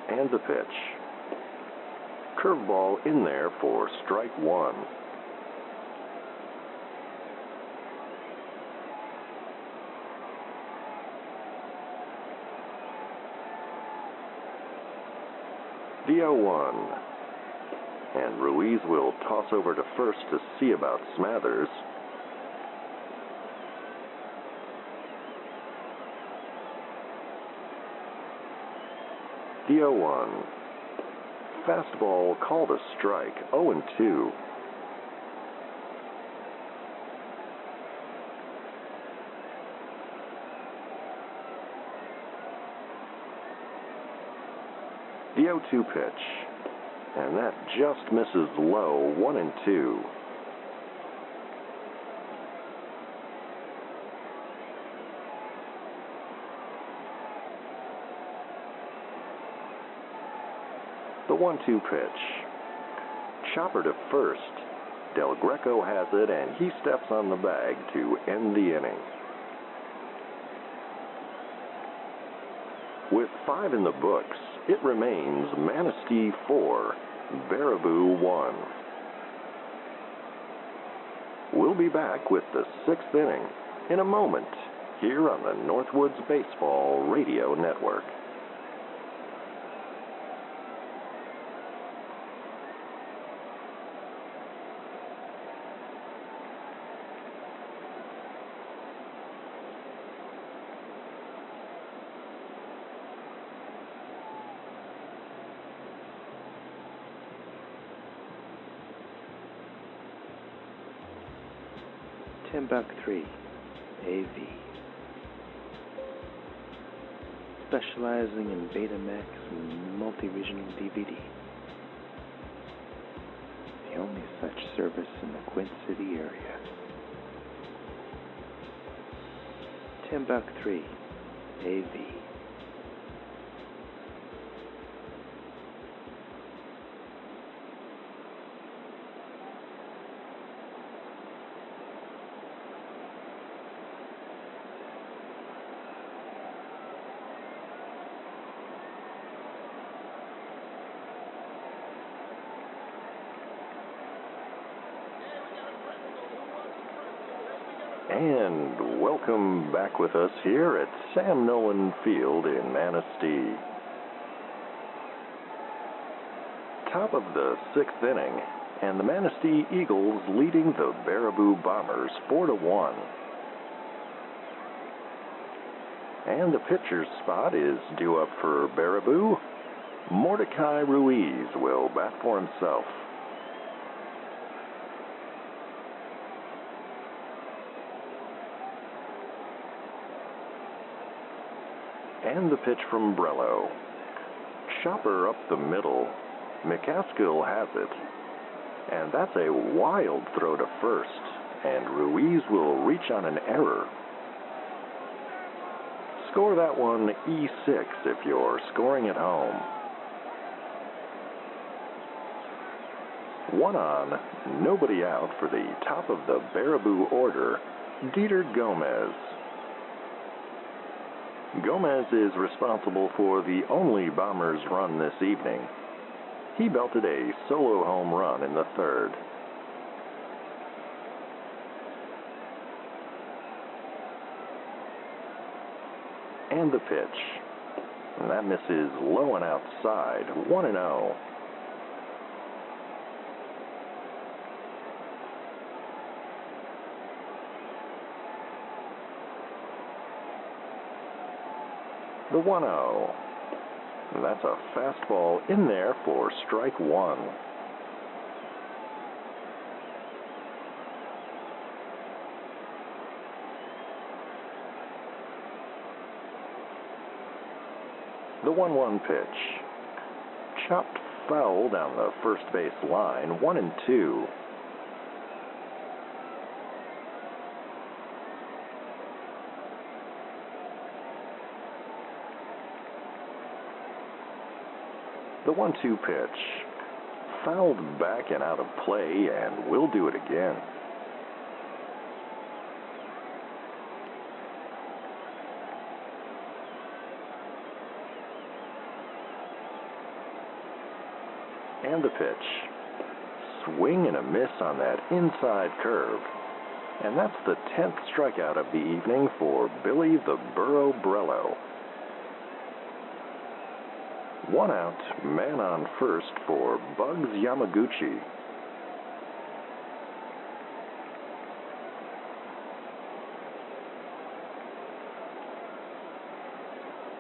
And the pitch. Curveball in there for strike 1. The 0-1. And Ruiz will toss over to first to see about Smathers. The 0-1. Fastball called a strike, 0-2. The 0-2 pitch. And that just misses low, 1-2. The 1-2 pitch. Chopper to first. Del Greco has it, and he steps on the bag to end the inning. With 5 in the books, it remains Manistee 4, Baraboo 1. We'll be back with the 6th inning in a moment here on the Northwoods Baseball Radio Network.
$10 3, AV. Specializing in Betamax and multi-regional DVD. only such service in the Quint City area. Timbuk 3, AV.
And welcome back with us here at Sam Nolan Field in Manistee. Top of the 6th inning, and the Manistee Eagles leading the Baraboo Bombers 4-1. And the pitcher's spot is due up for Baraboo. Mordecai Ruiz will bat for himself. And the pitch from Brello. Chopper up the middle. McCarthy has it. And that's a wild throw to first. And Ruiz will reach on an error. Score that one E6 if you're scoring at home. 1 on, nobody out for the top of the Baraboo order, Dieter Gomez. Gomez is responsible for the only Bombers run this evening. He belted a solo home run in the 3rd. And the pitch. And that misses low and outside, 1-0. The 1-0. That's a fastball in there for strike 1. The 1-1 pitch. Chopped foul down the first base line, 1-2. The 1-2 pitch. Fouled back and out of play, and we'll do it again. And the pitch. Swing and a miss on that inside curve. And that's the 10th strikeout of the evening for Billy the Burro Brello. 1 out, man on first for Bugs Yamaguchi.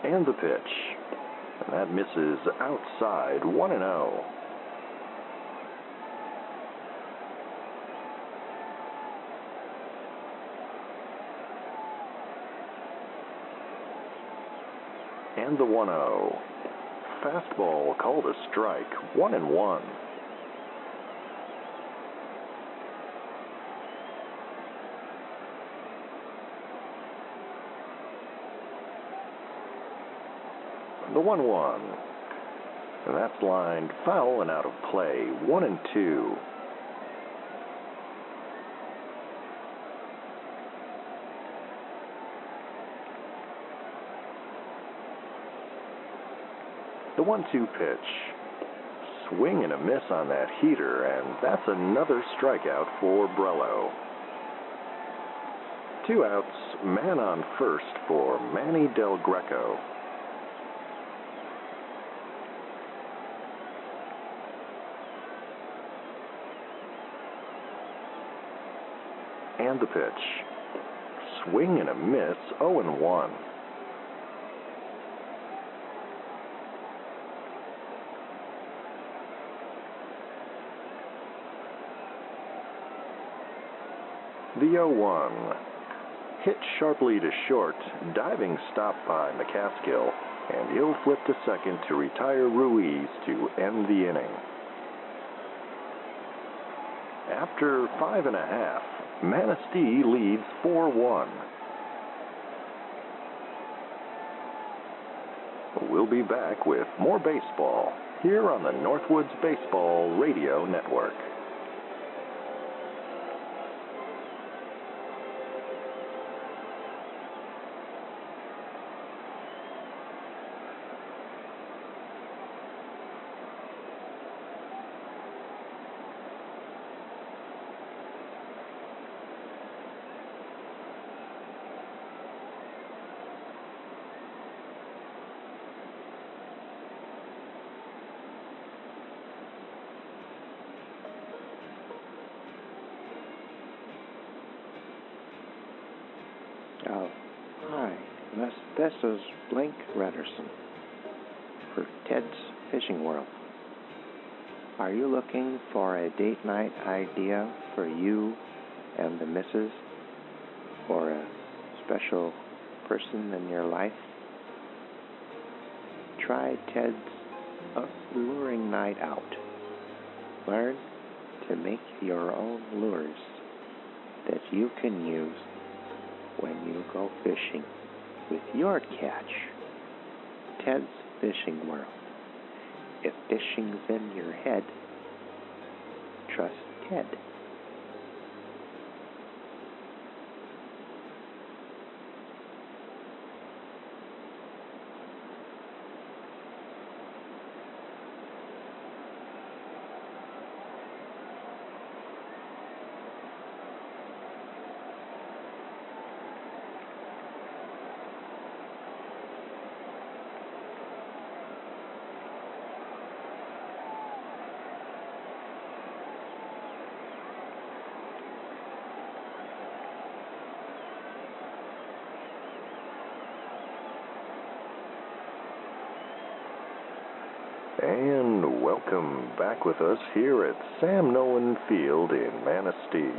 And the pitch. And that misses outside, 1-0. And the 1-0. Fastball called a strike, 1-1. The 1-1. And that's lined foul and out of play, 1-2. The 1-2 pitch. Swing and a miss on that heater, and that's another strikeout for Brello. 2 outs, man on first for Manny Del Greco. And the pitch. Swing and a miss, 0-1. The 0-1. Hit sharply to short, diving stop by McCarthy, and he'll flip to second to retire Ruiz to end the inning. After 5.5, Manistee leads 4-1. We'll be back with more baseball here on the Northwoods Baseball Radio Network.
Oh, hi. This is Blink Redderson for Ted's Fishing World. Are you looking for a date night idea for you and the missus or a special person in your life? Try Ted's Luring Night Out. Learn to make your own lures that you can use when you go fishing with your catch. Ted's Fishing World. If fishing's in your head, trust Ted.
And welcome back with us here at Sam Nolan Field in Manistee.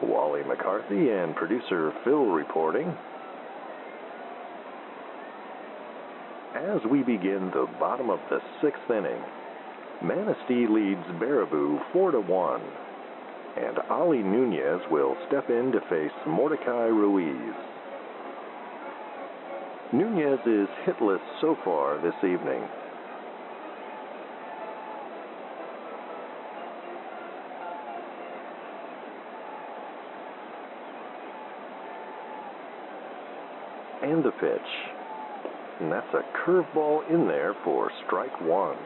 Wally McCarthy and producer Phil reporting. As we begin the bottom of the 6th inning, Manistee leads Baraboo 4-1, and Ali Nunez will step in to face Mordecai Ruiz. Nunez is hitless so far this evening. And the pitch. And that's a curveball in there for strike one.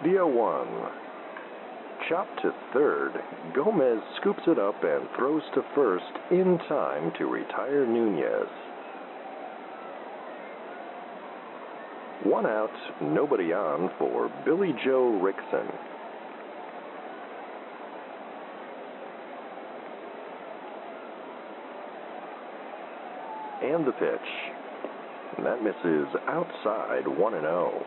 The 0-1. Chopped to third, Gomez scoops it up and throws to first in time to retire Nunez. 1 out, nobody on for Billy Joe Rickson. And the pitch. And that misses outside 1-0.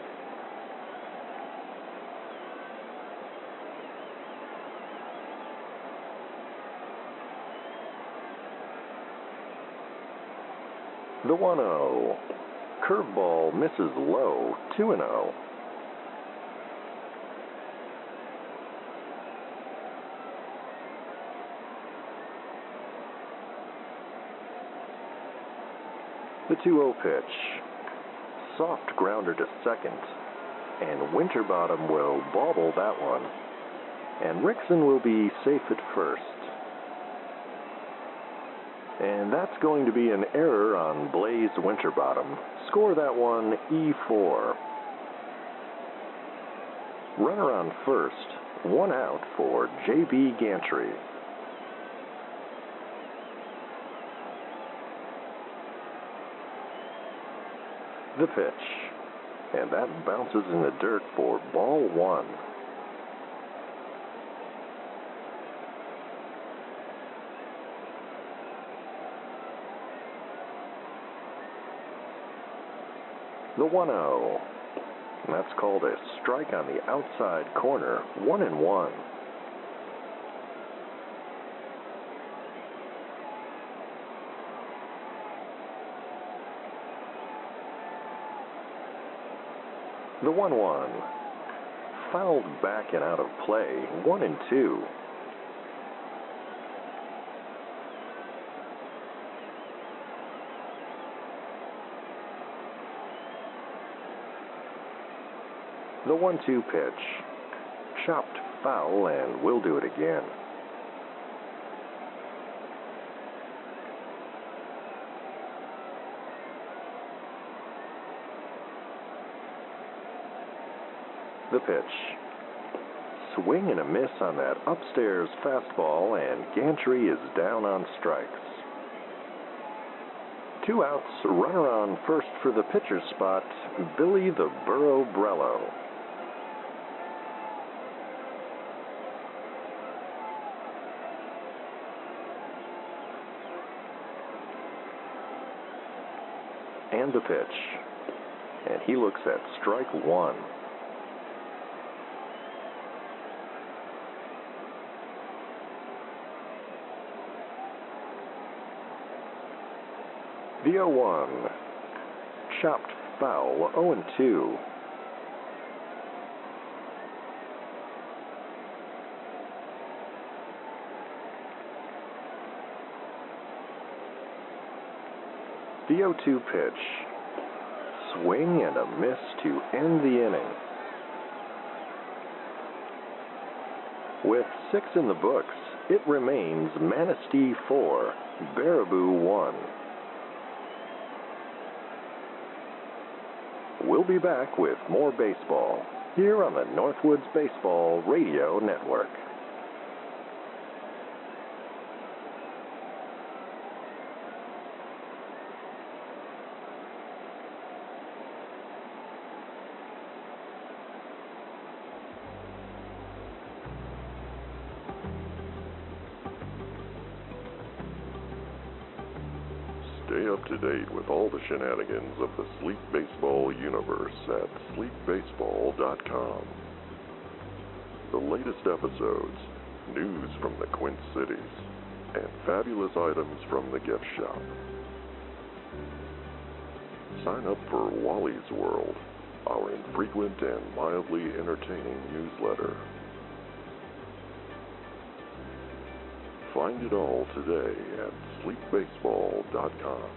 The 1-0. Curveball misses low, 2-0. The 2-0 pitch. Soft grounder to second, and Winterbottom will bobble that one, and Rickson will be safe at first. And that's going to be an error on Blaze Winterbottom. Score that one E4. Runner on first, 1 out for J.B. Gantry. The pitch, and that bounces in the dirt for ball 1. The 1-0. And that's called a strike on the outside corner, 1-1. The 1-1. Fouled back and out of play, 1-2. The 1-2 pitch. Chopped foul, and we'll do it again. The pitch. Swing and a miss on that upstairs fastball, and Gantry is down on strikes. 2 outs, runner on first for the pitcher's spot, Billy the Burro Brello. And the pitch. And he looks at strike 1. The 0-1. Chopped foul, 0-2. The 0-2 pitch. Swing and a miss to end the inning. With 6 in the books, it remains Manistee 4, Baraboo 1. We'll be back with more baseball here on the Northwoods Baseball Radio Network.
Stay up to date with all the shenanigans of the Sleep Baseball universe at sleepbaseball.com. The latest episodes, news from the Quint Cities, and fabulous items from the gift shop. Sign up for Wally's World, our infrequent and mildly entertaining newsletter. Find it all today at sleepbaseball.com.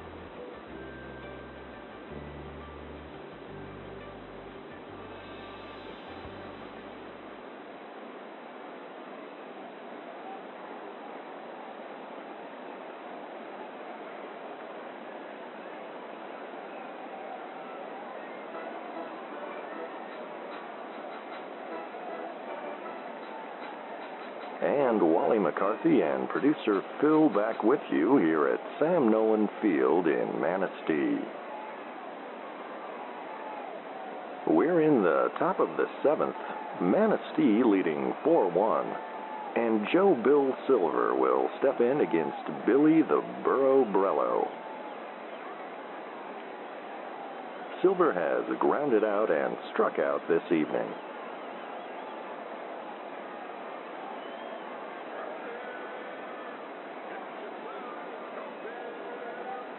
And Wally McCarthy and producer Phil back with you here at Sam Nolan Field in Manistee. We're in the top of the 7th, Manistee leading 4-1, and Joe Bill Silver will step in against Billy the Burro Brello. Silver has grounded out and struck out this evening.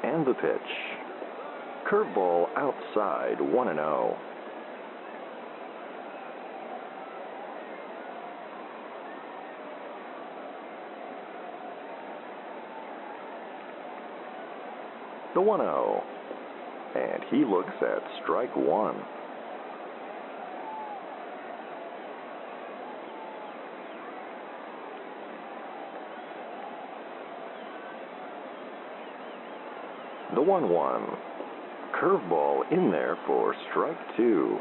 And the pitch. Curveball outside, 1-0. The 1-0. And he looks at strike 1. The 1-1. Curveball in there for strike 2.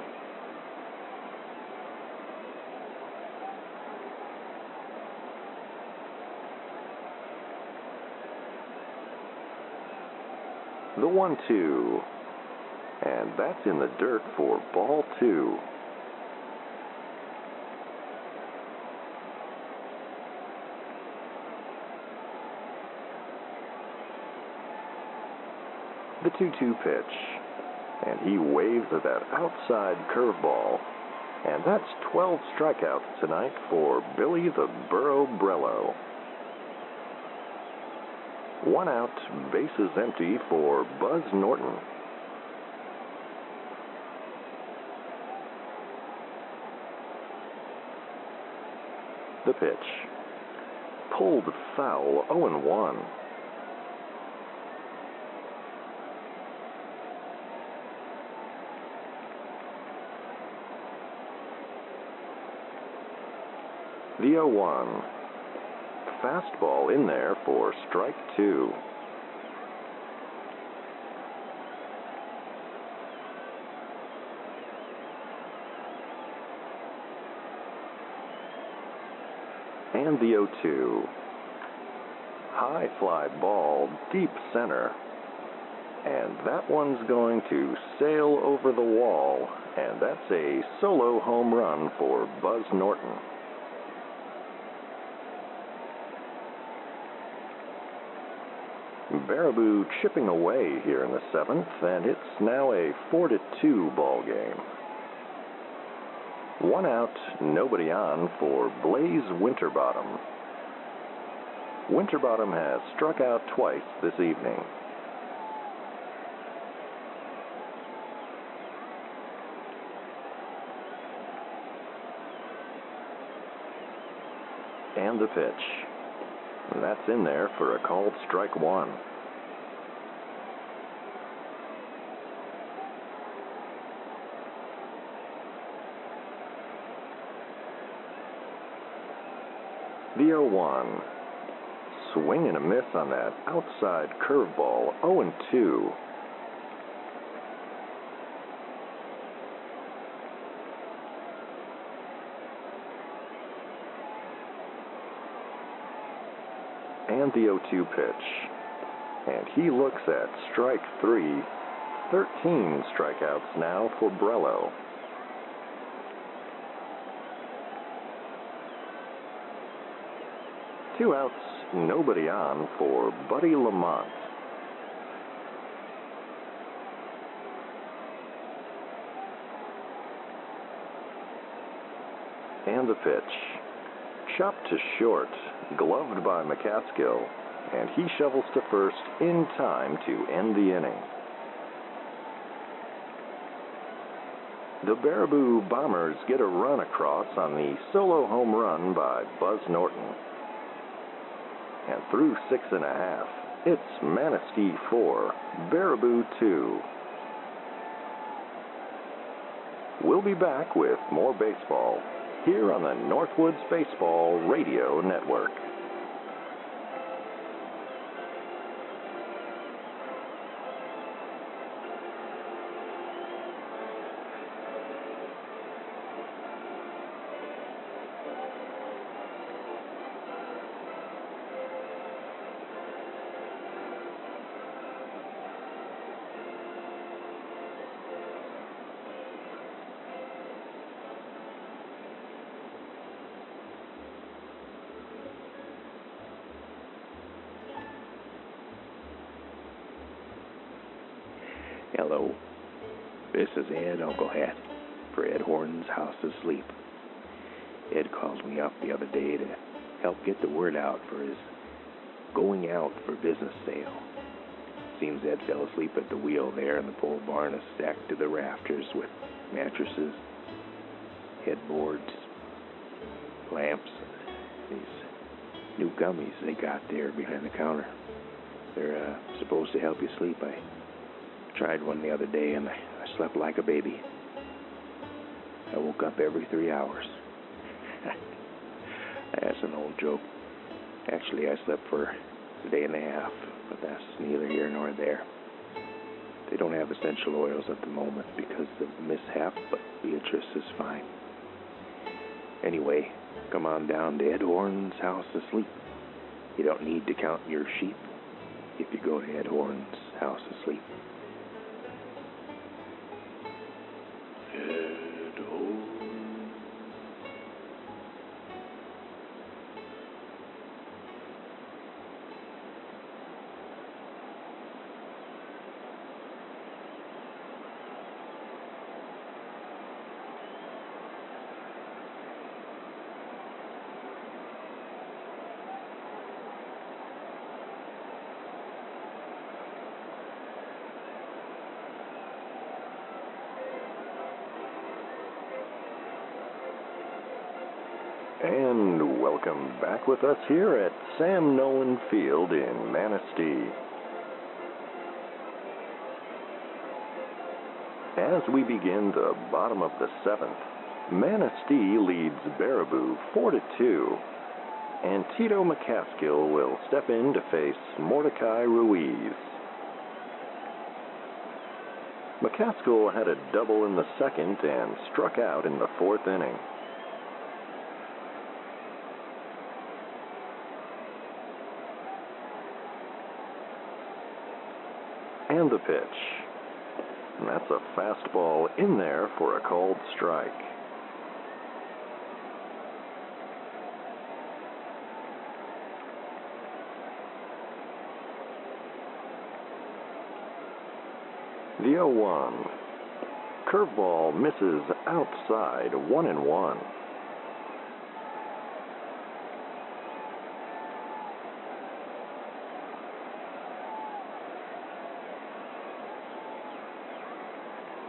The 1-2. And that's in the dirt for ball 2. The 2-2 pitch, and he waves at that outside curveball, and that's 12 strikeouts tonight for Billy the Burro Brello. 1 out, bases empty for Buzz Norton. The pitch. Pulled foul, 0-1. The 0-1. Fastball in there for strike 2. And the 0-2. High fly ball, deep center. And that one's going to sail over the wall, and that's a solo home run for Buzz Norton. Baraboo chipping away here in the 7th, and it's now a 4-2 ball game. 1 out, nobody on for Blaze Winterbottom. Winterbottom has struck out twice this evening. And the pitch. That's in there for a called strike 1. The 0-1. Swing and a miss on that outside curveball, 0-2. And the 0-2 pitch. And he looks at strike 3. 13 strikeouts now for Brello. Two outs, nobody on for Buddy Lamont. And the pitch. Chopped to short, gloved by McCaskill, and he shovels to first in time to end the inning. The Baraboo Bombers get a run across on the solo home run by Buzz Norton. And through 6.5, it's Manistee 4, Baraboo 2. We'll be back with more baseball here on the Northwoods Baseball Radio Network.
Hello, this is Ed Unclehat for Ed Horton's House of Sleep. Ed called me up the other day to help get the word out for his going out for business sale. Seems Ed fell asleep at the wheel there, and the pole barn is stacked to the rafters with mattresses, headboards, lamps, and these new gummies they got there behind the counter. They're supposed to help you sleep. I tried one the other day, and I slept like a baby. I woke up every 3 hours. That's an old joke. Actually, I slept for a day and a half, but that's neither here nor there. They don't have essential oils at the moment because of the mishap, but Beatrice is fine. Anyway, come on down to Ed Horton's House of Sleep. You don't need to count your sheep if you go to Ed Horton's House of Sleep.
And welcome back with us here at Sam Nolan Field in Manistee. As we begin the bottom of the 7th, Manistee leads Baraboo 4-2, and Tito McCaskill will step in to face Mordecai Ruiz. McCaskill had a double in the 2nd and struck out in the 4th inning. And the pitch. And that's a fastball in there for a called strike. The 0-1. Curveball misses outside, 1-1.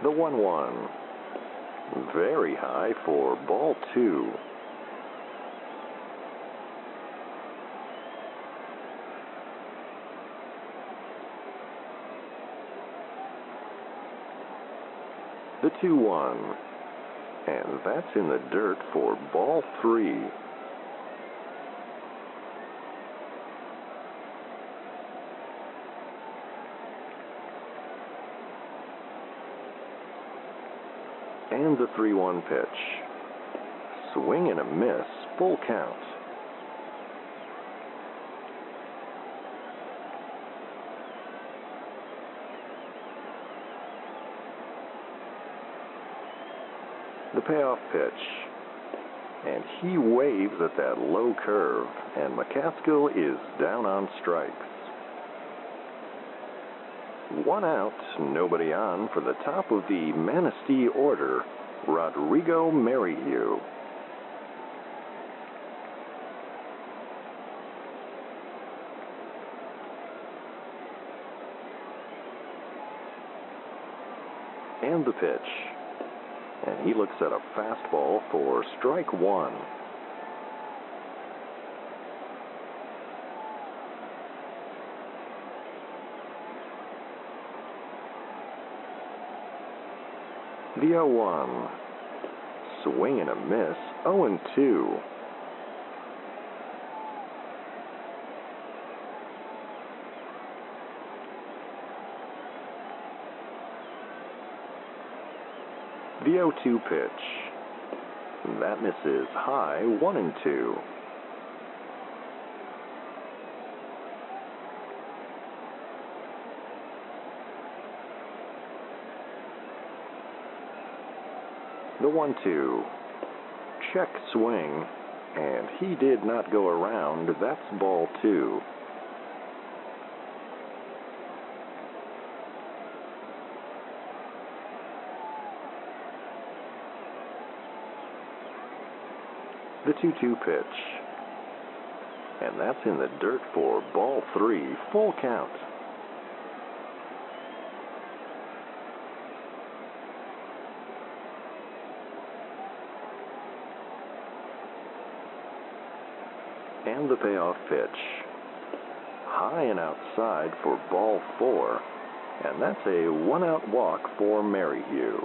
The 1-1. Very high for ball 2. The 2-1. And that's in the dirt for ball 3. And the 3-1 pitch. Swing and a miss, full count. The payoff pitch. And he waves at that low curve, and McCaskill is down on strikes. 1 out, nobody on for the top of the Manistee order, Rodrigo Merrihew. And the pitch. And he looks at a fastball for strike 1. The 0-1. Swing and a miss, 0-2. The 0-2 pitch. That misses high, 1-2. The 1-2. Check swing, and he did not go around. That's ball 2. The 2-2 pitch. And that's in the dirt for ball 3, full count. And the payoff pitch. High and outside for ball 4. And that's a 1-out walk for Merrihew.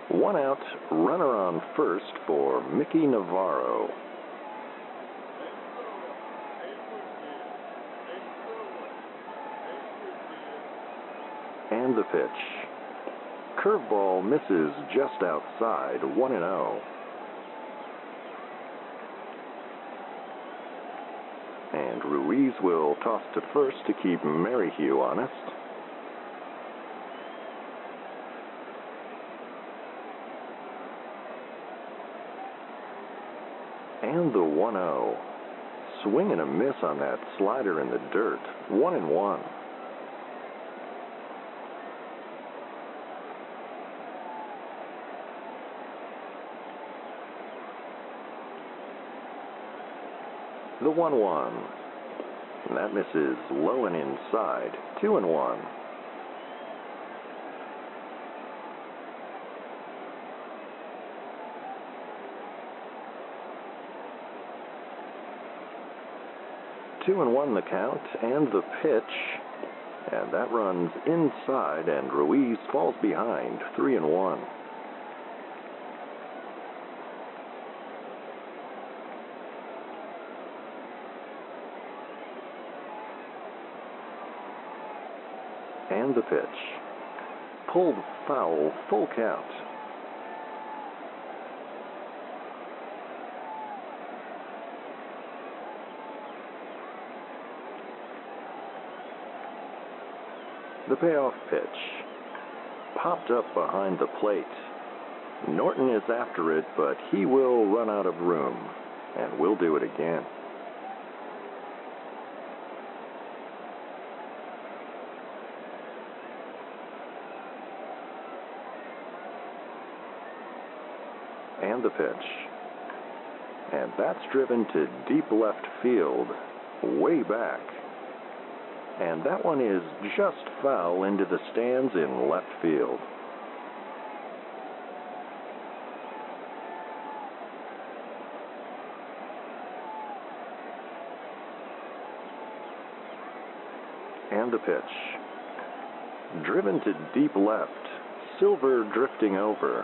1 out, runner on first for Mickey Navarro. And the pitch. Curveball misses just outside, 1-0. And Ruiz will toss to first to keep Merrihew honest. And the 1-0. Swing and a miss on that slider in the dirt, 1-1. The 1-1. And that misses low and inside, 2-1. 2-1 the count and the pitch. And that runs inside, and Ruiz falls behind, 3-1. And the pitch. Pulled foul, full count. The payoff pitch. Popped up behind the plate. Norton is after it, but he will run out of room, and will do it again. And the pitch. And that's driven to deep left field, way back. And that one is just foul into the stands in left field. And the pitch. Driven to deep left, Silver drifting over.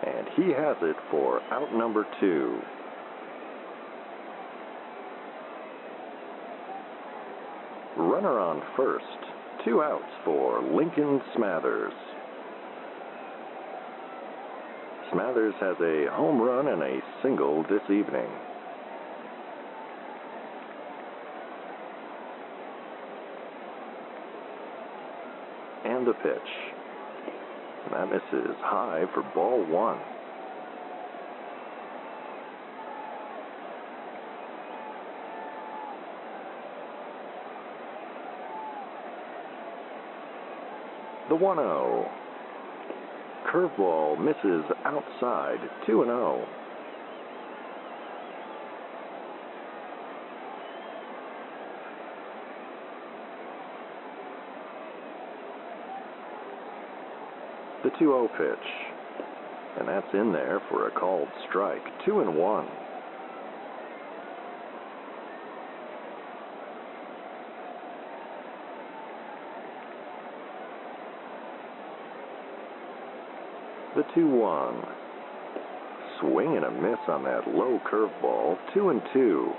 And he has it for out number 2. Runner on first, 2 outs for Lincoln Smathers. Smathers has a home run and a single this evening. And the pitch. That misses high for ball 1. The 1-0. Curveball misses outside, 2-0. The 2-0 pitch. And that's in there for a called strike, 2-1. The 2-1. Swing and a miss on that low curveball, 2-2.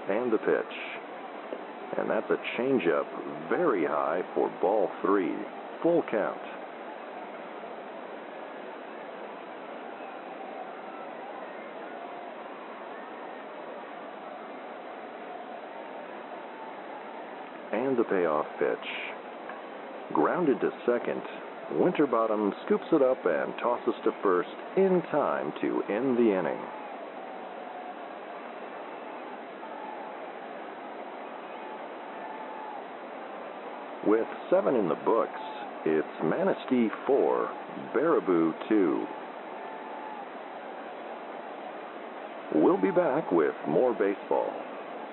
And the pitch. And that's a changeup very high for ball 3, full count. And the payoff pitch. Grounded to second. Winterbottom scoops it up and tosses to first in time to end the inning. With 7 in the books, it's Manistee 4, Baraboo 2. We'll be back with more baseball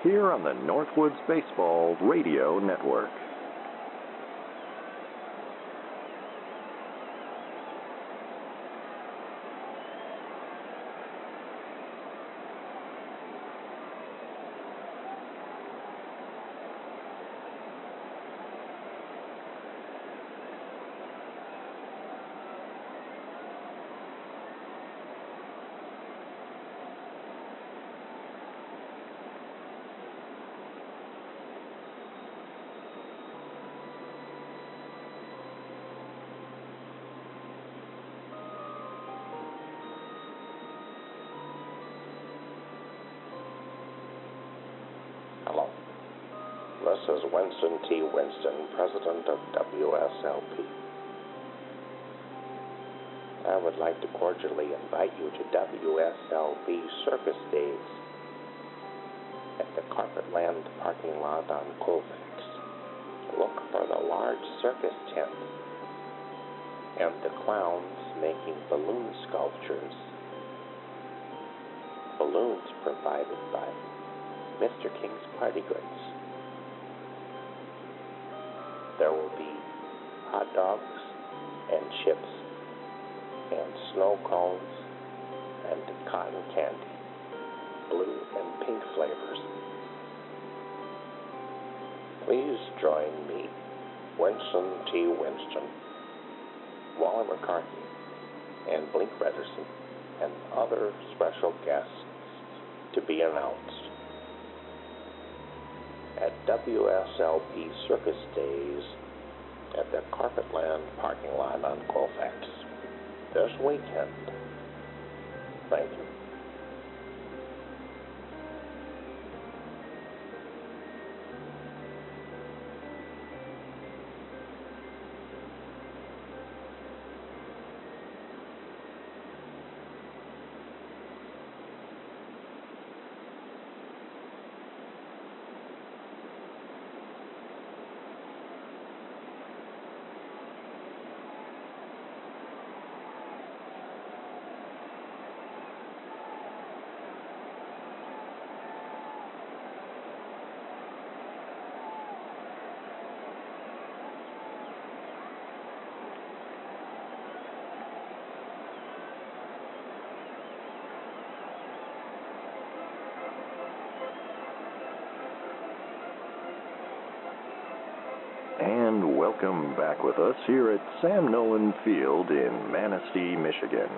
here on the Northwoods Baseball Radio Network.
Hello. This is Winston T. Winston, President of WSLP. I would like to cordially invite you to WSLP Circus Days at the Carpetland parking lot on Colfax. Look for the large circus tent and the clowns making balloon sculptures. Balloons provided by Mr. King's Party Goods. There will be hot dogs and chips and snow cones and cotton candy, blue and pink flavors. Please join me, Winston T. Winston, Wally McCarthy, and Blink Rederson, and other special guests to be announced at WSLP Circus Days at the Carpetland parking lot on Colfax this weekend. Thank you.
And welcome back with us here at Sam Nolan Field in Manistee, Michigan.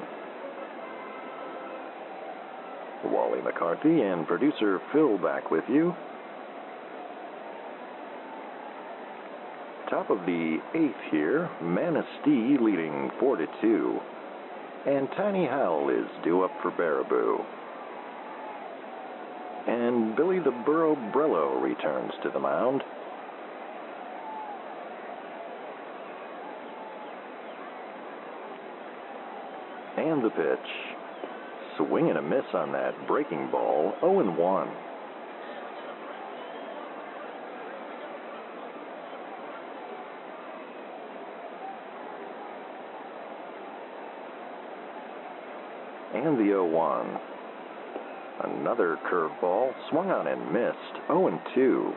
Wally McCarthy and producer Phil back with you. Top of the 8th here, Manistee leading 4-2. And Tiny Howell is due up for Baraboo. And Billy the Burro Brello returns to the mound. And the pitch. Swing and a miss on that breaking ball, 0-1. And the 0-1. Another curveball, swung on and missed, 0-2.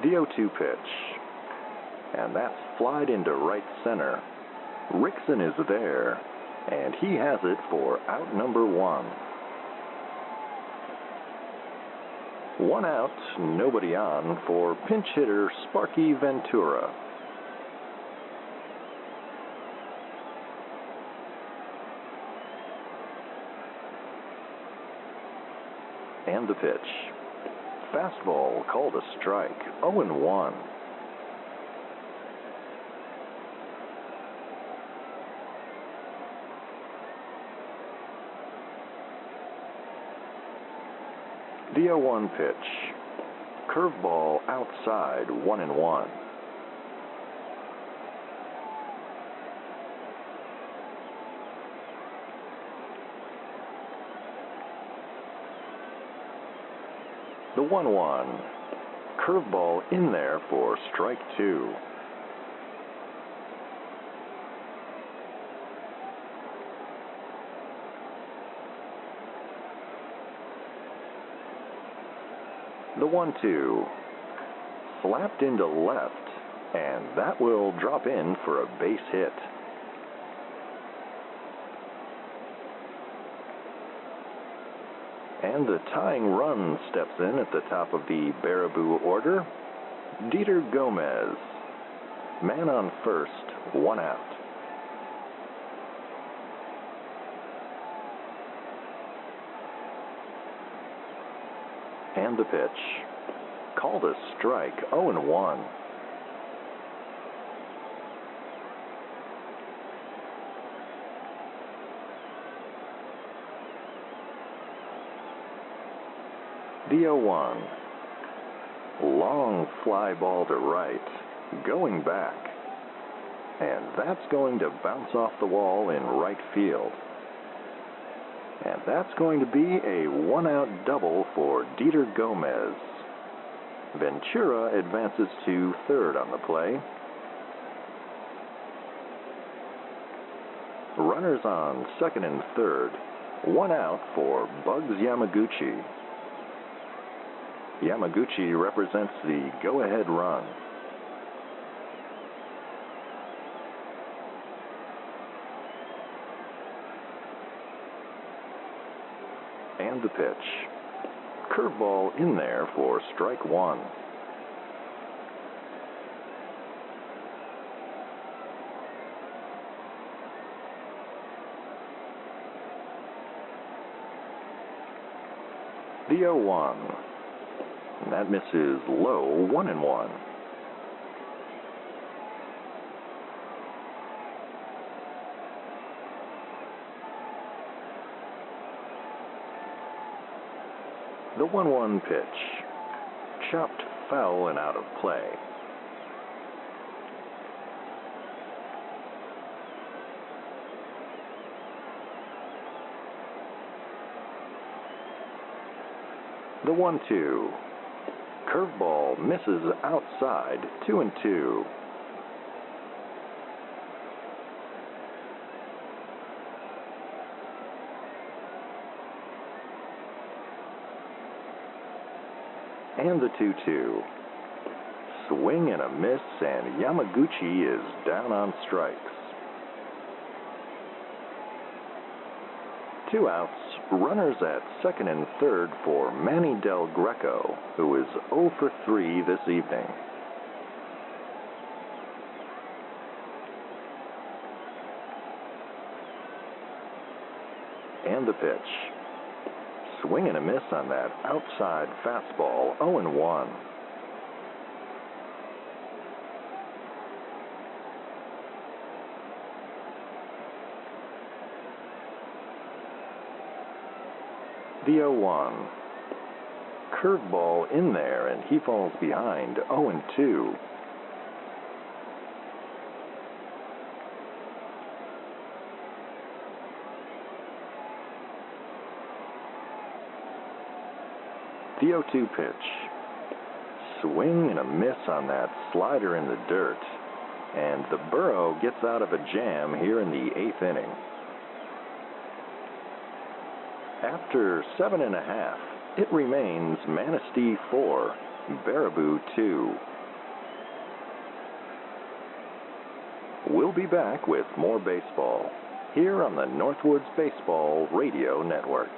The 0-2 pitch, and that's flied into right center. Rickson is there, and he has it for out number 1. 1 out, nobody on for pinch hitter Sparky Ventura. And the pitch. Fastball called a strike, 0-1. The 0-1 pitch. Curveball outside, 1-1. The 1-1. Curveball in there for strike 2. The 1-2. Slapped into left, and that will drop in for a base hit. And the tying run steps in at the top of the Baraboo order. Dieter Gomez. Man on first, 1 out. And the pitch. Called a strike, 0-1. The 0-1. Long fly ball to right, going back. And that's going to bounce off the wall in right field. And that's going to be a 1-out double for Dieter Gomez. Ventura advances to third on the play. runners on second and third, one out for Bugs Yamaguchi. Yamaguchi represents the go-ahead run. And the pitch. Curveball in there for strike one. The 0-1. That misses low, 1-1. The 1-1 pitch. Chopped foul and out of play. The 1-2. Curveball misses outside, 2-2. And the 2-2. Swing and a miss, and Yamaguchi is down on strikes. 2 outs, runners at second and third for Manny Del Greco, who is 0 for 3 this evening. And the pitch. Swing and a miss on that outside fastball, 0-1. The 0-1. Curveball in there, and he falls behind, 0-2. The 0-2 pitch. Swing and a miss on that slider in the dirt, and the Burro gets out of a jam here in the 8th inning. After 7.5, it remains Manistee 4, Baraboo 2. We'll be back with more baseball here on the Northwoods Baseball Radio Network.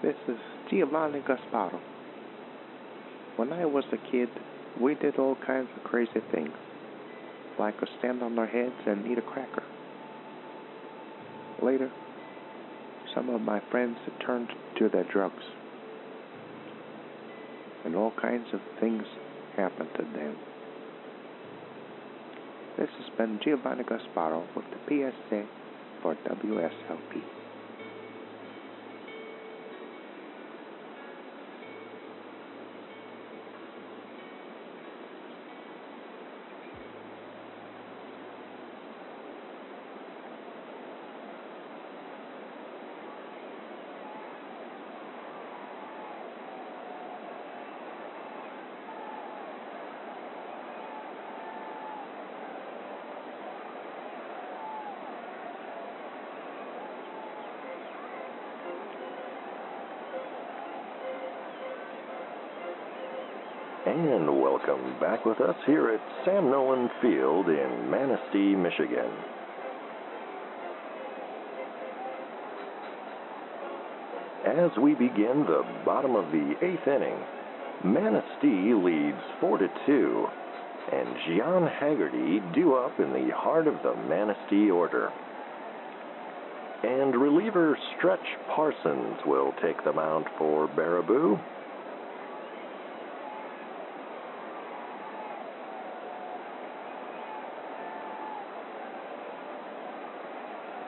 This is Giovanni Gasparo. When I was a kid, we did all kinds of crazy things, like to stand on our heads and eat a cracker. Later, some of my friends had turned to their drugs, and all kinds of things happened to them. This has been Giovanni Gasparo with the PSA for WSLP.
And welcome back with us here at Sam Nolan Field in Manistee, Michigan. As we begin the bottom of the 8th inning, Manistee leads 4-2, and Gian Haggerty due up in the heart of the Manistee order. And reliever Stretch Parsons will take the mound for Baraboo.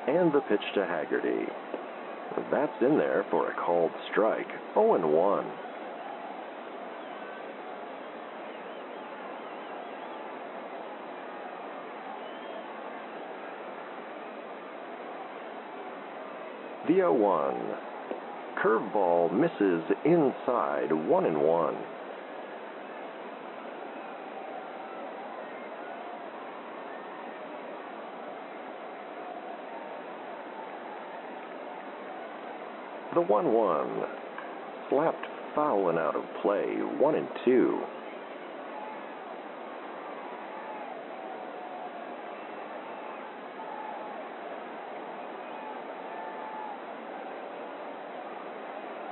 And the pitch to Haggerty. And that's in there for a called strike. 0-1. The 0-1. Curveball misses inside. 1-1. The 1-1. Slapped foul and out of play. 1-2.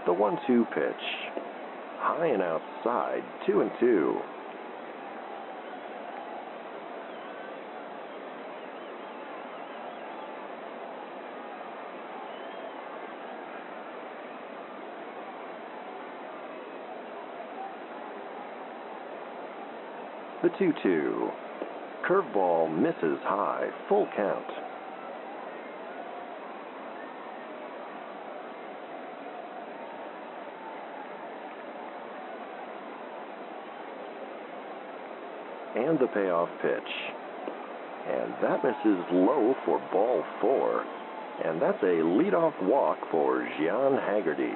The 1-2 pitch. High and outside. 2-2. The 2-2. Curveball misses high. Full count. And the payoff pitch. And that misses low for ball 4. And that's a leadoff walk for Gian Haggerty.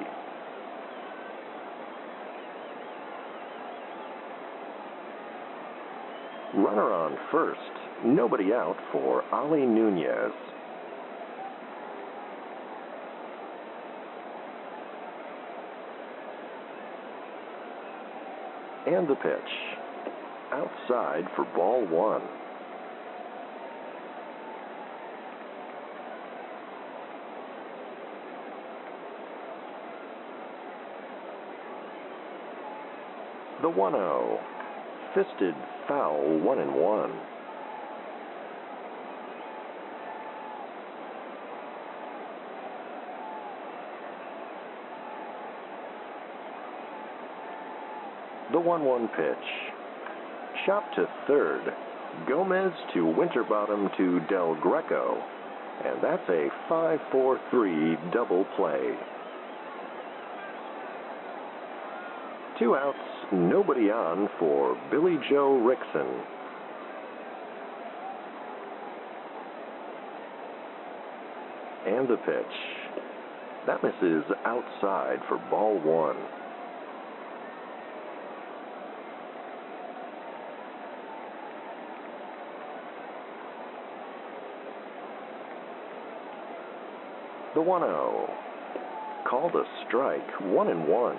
Runner on first, nobody out for Ali Nunez. And the pitch. Outside for ball 1. The 1-0. Fisted foul. 1-1. The 1-1 pitch. Chop to third. Gomez to Winterbottom to Del Greco. And that's a 5-4-3 double play. 2 outs, nobody on for Billy Joe Rickson. And the pitch. That misses outside for ball 1. The 1-0. Called a strike. 1-1.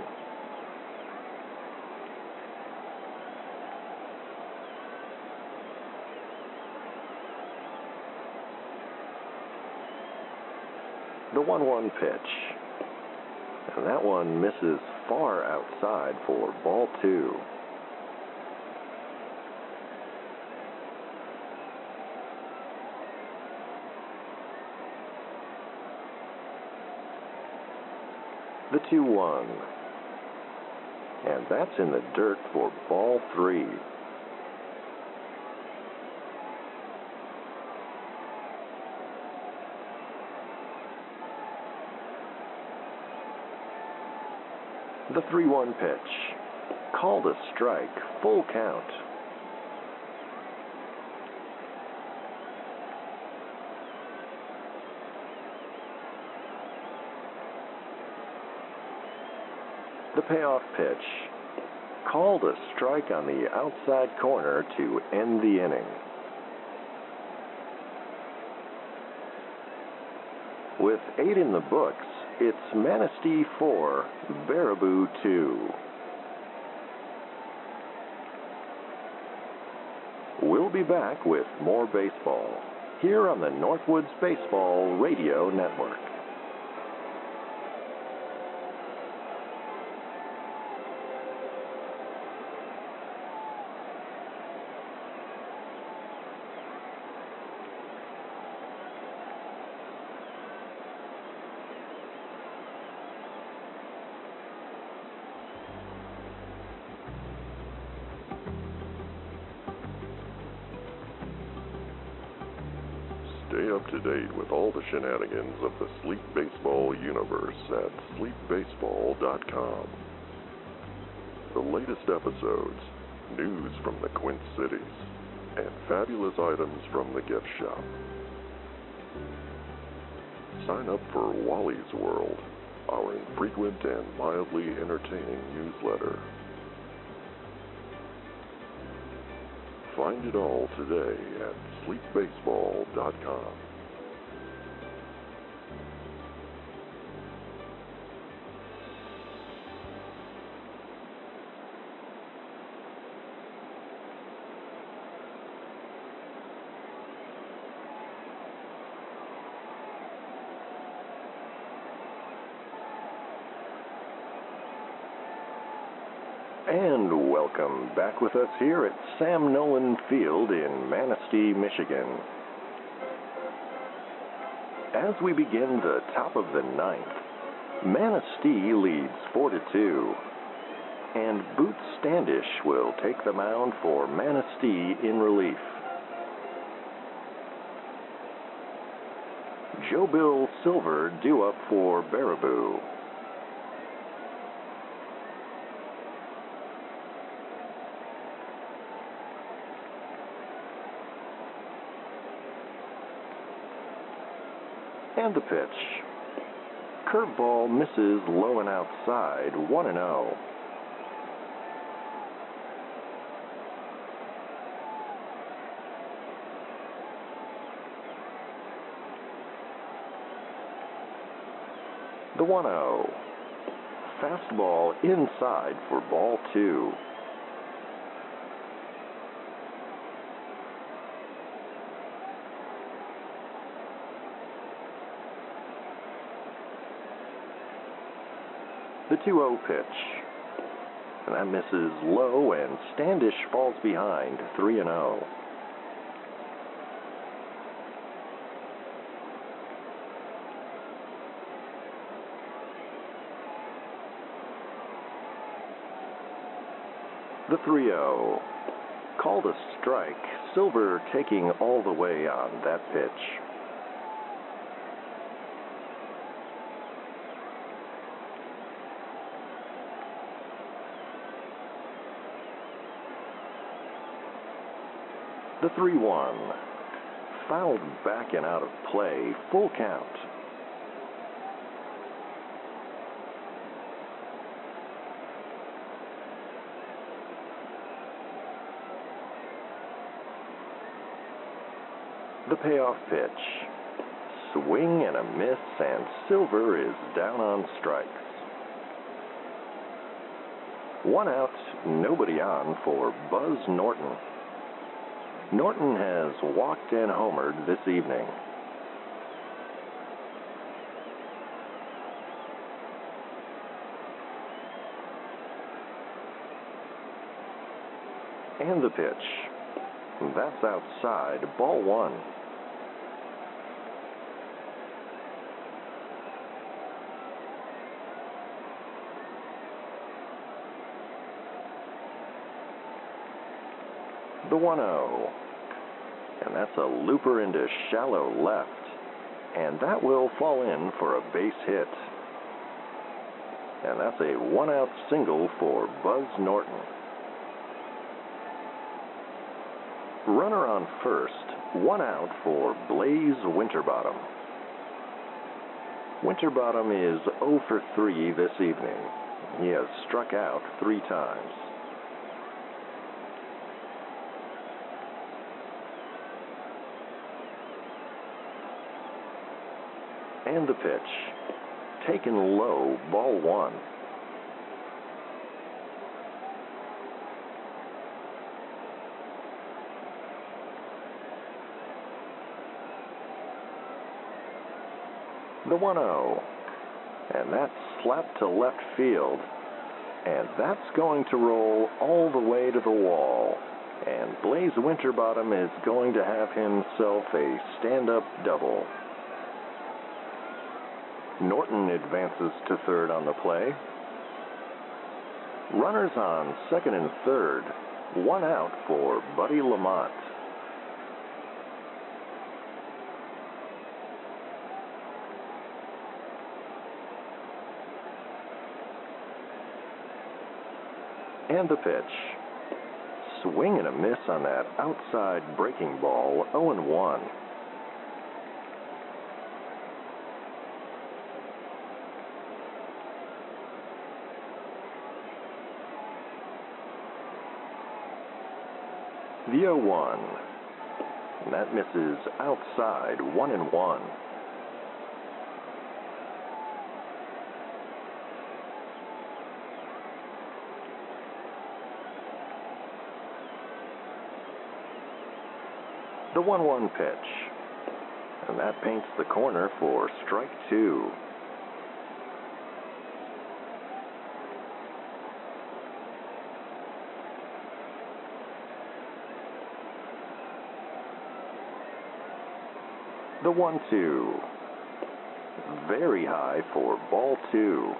The 1-1 pitch. And that one misses far outside for ball 2. The 2-1. And that's in the dirt for ball 3. The 3-1 pitch. Called a strike. Full count. The payoff pitch. Called a strike on the outside corner to end the inning. With 8 in the books, it's Manistee 4, Baraboo 2. We'll be back with more baseball here on the Northwoods Baseball Radio Network.
Stay up to date with all the shenanigans of the Sleep Baseball universe at sleepbaseball.com. The latest episodes, news from the Quint Cities, and fabulous items from the gift shop. Sign up for Wally's World, our infrequent and mildly entertaining newsletter. Find it all today at sleepbaseball.com.
And welcome back with us here at Sam Nolan Field in Manistee, Michigan. As we begin the top of the ninth, Manistee leads 4-2, and Boots Standish will take the mound for Manistee in relief. Joe Bill Silver due up for Baraboo. And the pitch. Curveball misses low and outside, 1-0. The 1-0. Fastball inside for ball 2. The 2-0 pitch. And that misses low, and Standish falls behind, 3-0. The 3-0. Called a strike, Silver taking all the way on that pitch. The 3-1. Fouled back and out of play, full count. The payoff pitch. Swing and a miss, and Silver is down on strikes. 1 out, nobody on for Buzz Norton. Norton has walked and homered this evening. And the pitch. That's outside, ball 1. The 1-0. And that's a looper into shallow left. And that will fall in for a base hit. And that's a 1-out single for Buzz Norton. Runner on first, 1 out for Blaze Winterbottom. Winterbottom is 0 for 3 this evening. He has struck out 3 times. And the pitch. Taken low, ball 1. The 1-0. And that's slapped to left field. And that's going to roll all the way to the wall. And Blaze Winterbottom is going to have himself a stand-up double. Norton advances to third on the play. Runners on second and third. 1 out for Buddy Lamont. And the pitch. Swing and a miss on that outside breaking ball, 0-1. The 0-1. And that misses outside, 1-1. The 1-1 pitch. And that paints the corner for strike 2. The 1-2. Very high for ball 2.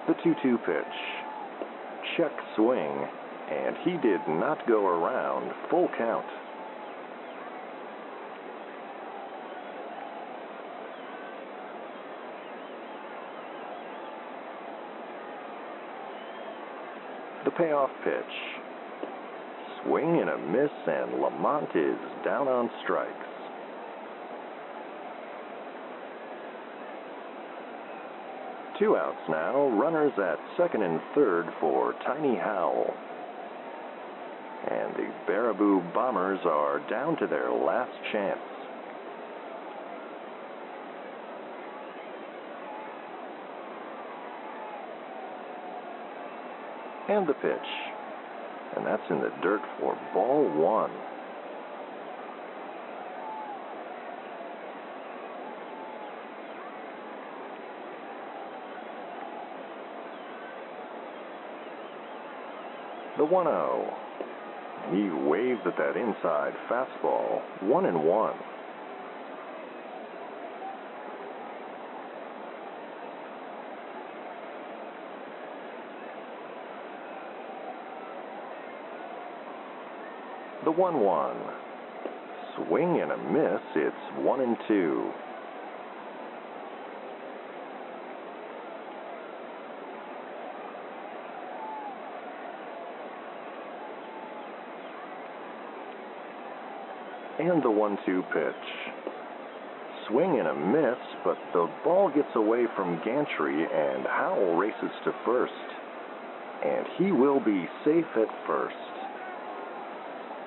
The 2-2 pitch. Check swing, and he did not go around. Full count. The payoff pitch. Swing and a miss, and Lamont is down on strikes. Two outs now, runners at second and third for Tiny Howell. And the Baraboo Bombers are down to their last chance. And the pitch. And that's in the dirt for ball 1. The 1-0. He waves at that inside fastball, 1-1. The 1-1. Swing and a miss, it's 1-2. And the 1-2 pitch. Swing and a miss, but the ball gets away from Gantry and Howell races to first. And he will be safe at first.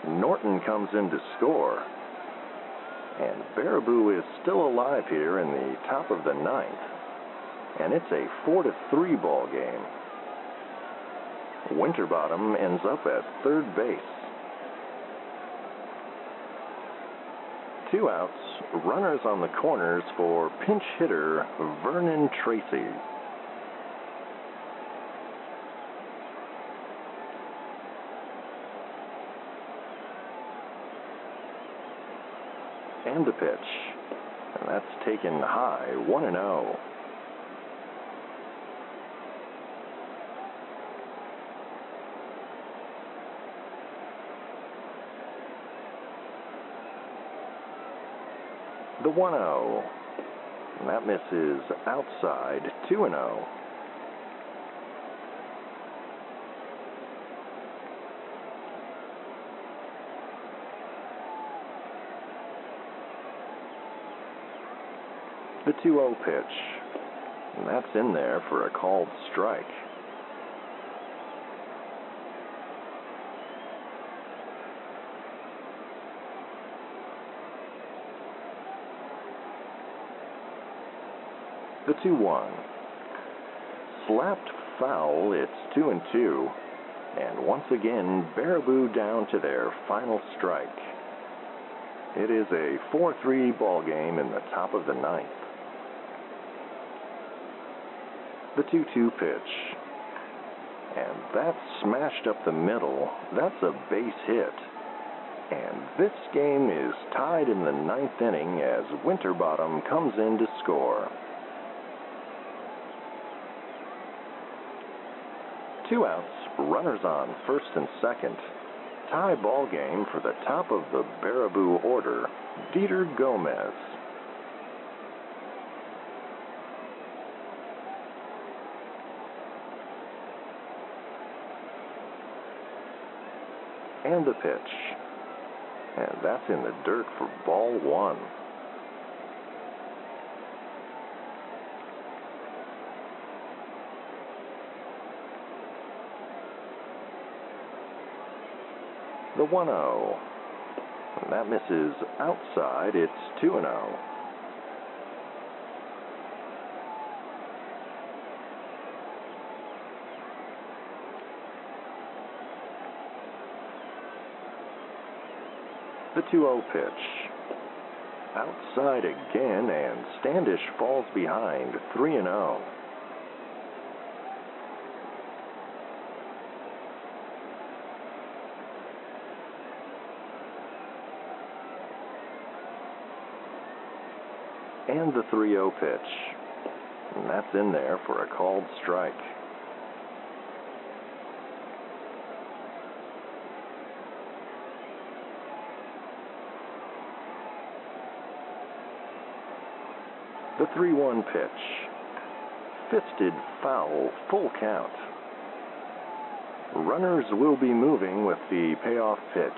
Norton comes in to score. And Baraboo is still alive here in the top of the ninth. And it's a 4-3 ball game. Winterbottom ends up at third base. Two outs, runners on the corners for pinch hitter Vernon Tracy. And the pitch. And that's taken high, 1-0. The 1-0. And that misses outside, 2-0. The 2-0 pitch. And that's in there for a called strike. The 2-1. Slapped foul, it's 2-2. And once again, Baraboo down to their final strike. It is a 4-3 ball game in the top of the ninth. The 2-2 pitch. And that's smashed up the middle. That's a base hit. And this game is tied in the ninth inning as Winterbottom comes in to score. Two outs, runners on first and second. tie ball game for the top of the Baraboo order, Dieter Gomez. And the pitch. And that's in the dirt for ball one. The 1-0. And that misses outside. It's 2-0. The 2-0 pitch. Outside again, and Standish falls behind, 3-0. And the 3-0 pitch. And that's in there for a called strike. The 3-1 pitch. Fisted foul, full count. Runners will be moving with the payoff pitch.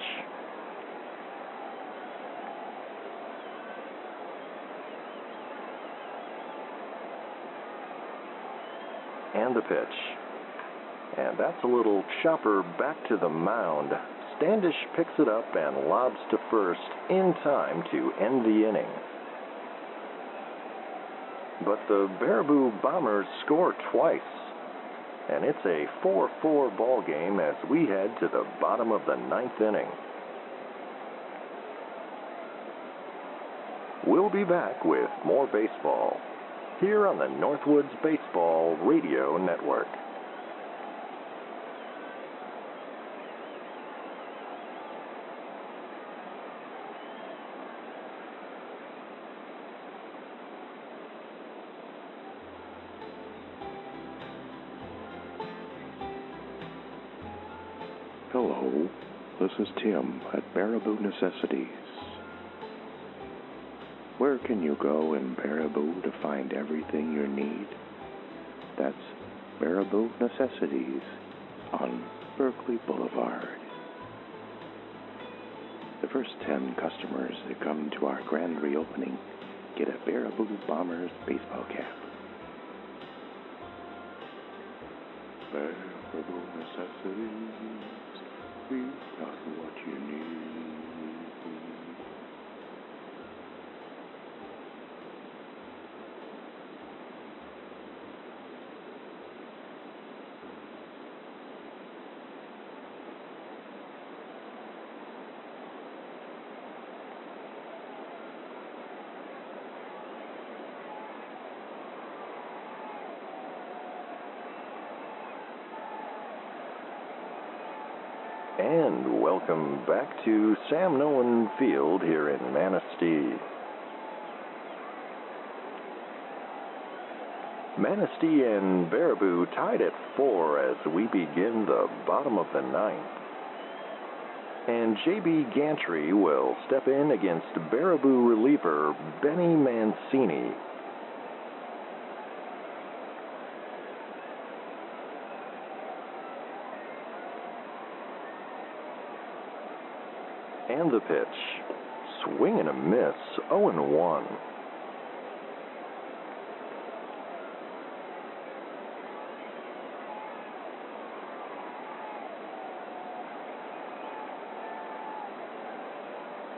And the pitch. And that's a little chopper back to the mound. Standish picks it up and lobs to first in time to end the inning. But the Baraboo Bombers score twice, and it's a 4-4 ball game as we head to the bottom of the ninth inning. We'll be back with more baseball here on the Northwoods Baseball Radio Network.
Hello, this is Tim at Baraboo Necessities. Where can you go in Baraboo to find everything you need? That's Baraboo Necessities on Berkeley Boulevard. The first 10 customers that come to our grand reopening get a Baraboo Bombers baseball cap. Baraboo Necessities, we've got what you need.
And welcome back to Sam Nolan Field here in Manistee. Manistee and Baraboo tied at 4 as we begin the bottom of the ninth. And J.B. Gantry will step in against Baraboo reliever Benny Mancini. And the pitch. Swing and a miss, 0-1.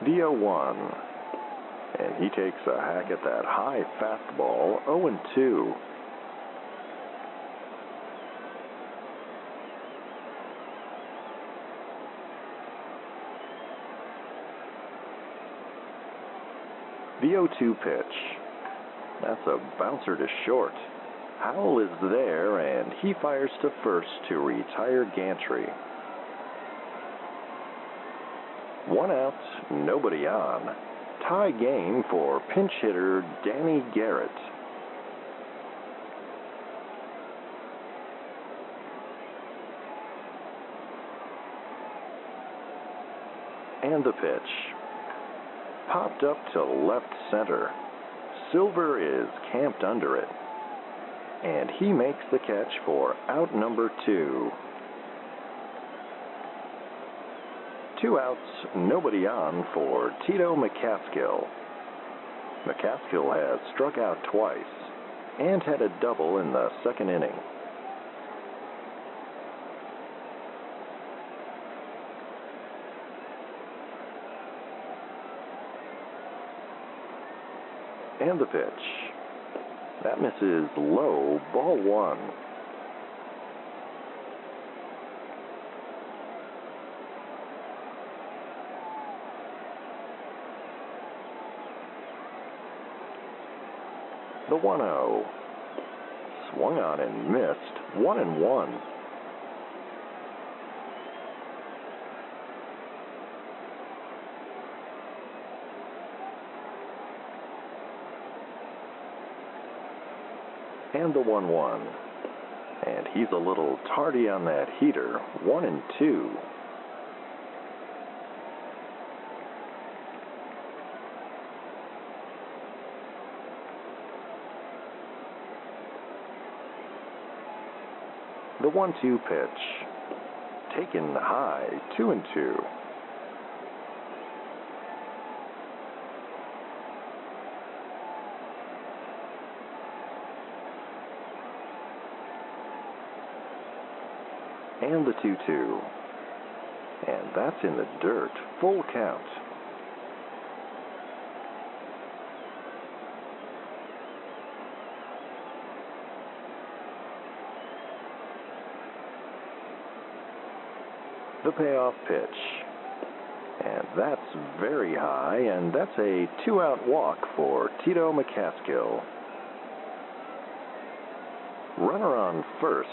The 0-1. And he takes a hack at that high fastball, 0-2. The 0-2 pitch. That's a bouncer to short. Howell is there, and he fires to first to retire Gantry. 1 out, nobody on. Tie game for pinch hitter Danny Garrett. And the pitch. Popped up to left center. Silver is camped under it. And he makes the catch for out number 2. 2 outs, nobody on for Tito McCaskill. McCaskill has struck out twice and had a double in the second inning. And the pitch. That misses low, ball 1. The 1-0. Swung on and missed. 1-1. And the 1-1. And he's a little tardy on that heater. 1-2. The 1-2 pitch. Taken high. 2-2. And the 2-2. And that's in the dirt. Full count. The payoff pitch. And that's very high, and that's a 2-out walk for Tito McCaskill. Runner on first.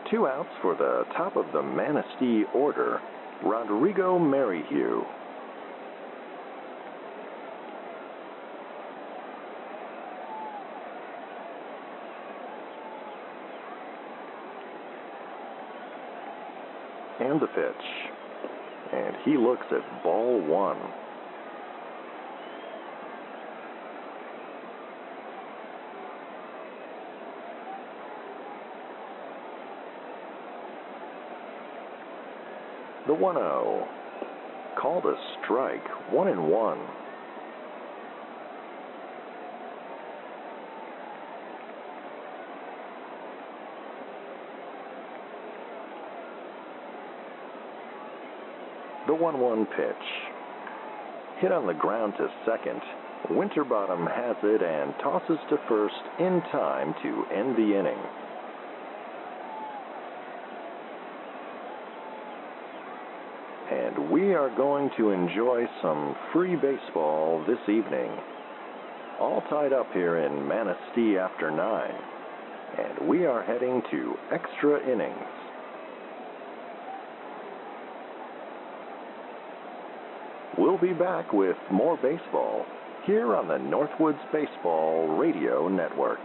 2 outs for the top of the Manistee order, Rodrigo Merrihew. And the pitch. And he looks at ball 1. The 1-0. Called a strike. 1-1. The 1-1 pitch. Hit on the ground to second. Winterbottom has it and tosses to first in time to end the inning. And we are going to enjoy some free baseball this evening. All tied up here in Manistee after 9. And we are heading to extra innings. We'll be back with more baseball here on the Northwoods Baseball Radio Network.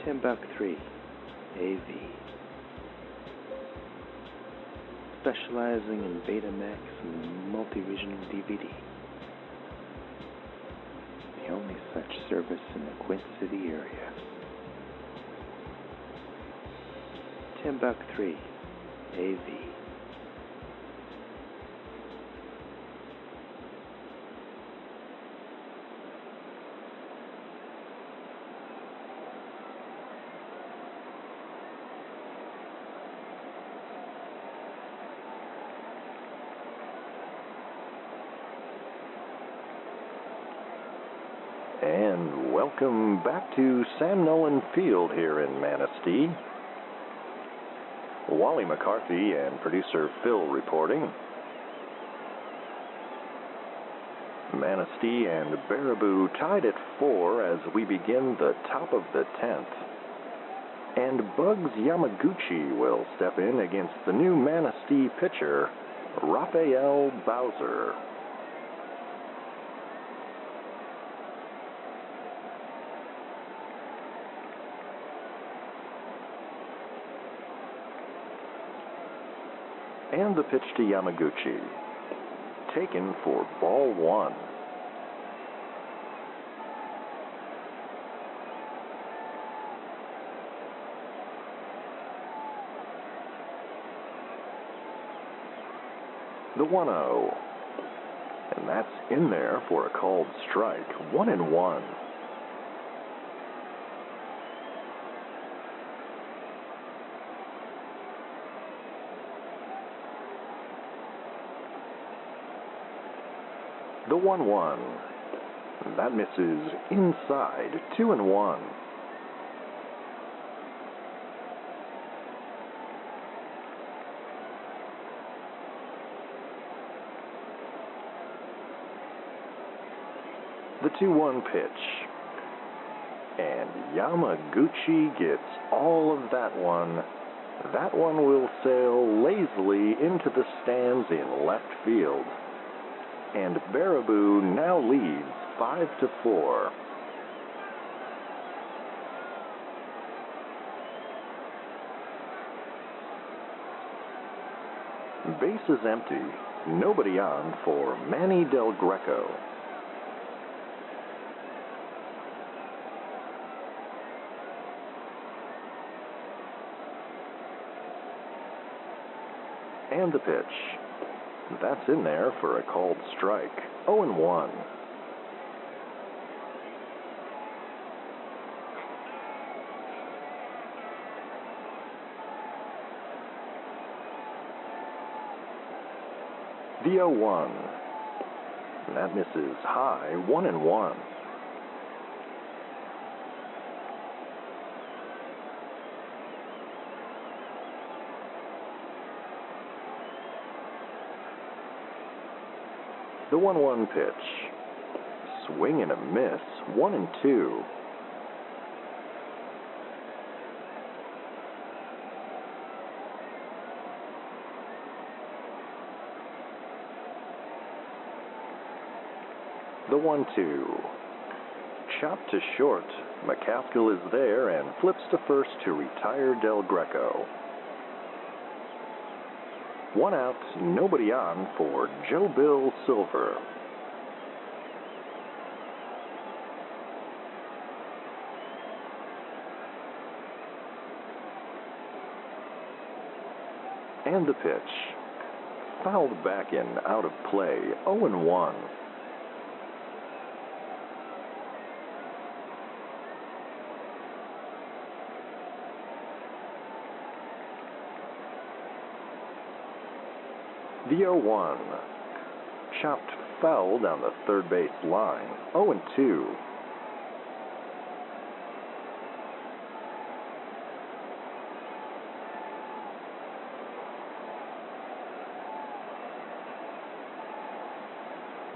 $10.3 AV. Specializing in Betamax and multi-regional DVD. The only such service in the Quint City area. $10.3 AV.
And welcome back to Sam Nolan Field here in Manistee. Wally McCarthy and producer Phil reporting. Manistee and Baraboo tied at 4 as we begin the top of the 10th. And Bugs Yamaguchi will step in against the new Manistee pitcher, Raphael Bowser. And the pitch to Yamaguchi, taken for ball 1. The 1-0. And that's in there for a called strike, 1-1. The 1-1. That misses inside, 2-1. The 2-1 pitch. And Yamaguchi gets all of that one. That one will sail lazily into the stands in left field. And Baraboo now leads 5-4. Bases empty, nobody on for Manny Del Greco. And the pitch. That's in there for a called strike, 0-1. The 0-1. That misses high, 1-1. The 1-1 pitch. Swing and a miss, 1-2. The 1-2. Chopped to short. McCarthy is there and flips to first to retire Del Greco. 1 out, nobody on for Joe Bill Silver. And the pitch. Fouled back and out of play, 0-1. The 0-1. Chopped foul down the third base line, 0-2.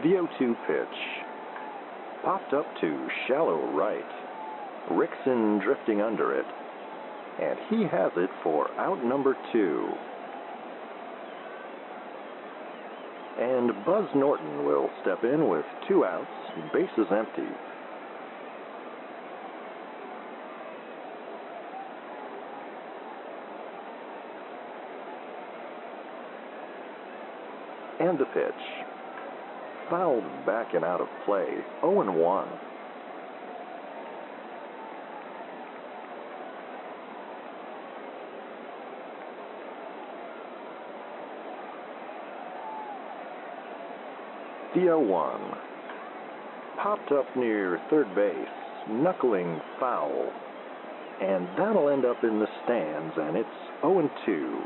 The 0-2 pitch. Popped up to shallow right. Rickson drifting under it. And he has it for out number 2. And Buzz Norton will step in with 2 outs, bases empty. And the pitch. Fouled back and out of play, 0-1. The 0-1. Popped up near third base, knuckling foul. And that'll end up in the stands, and it's 0-2.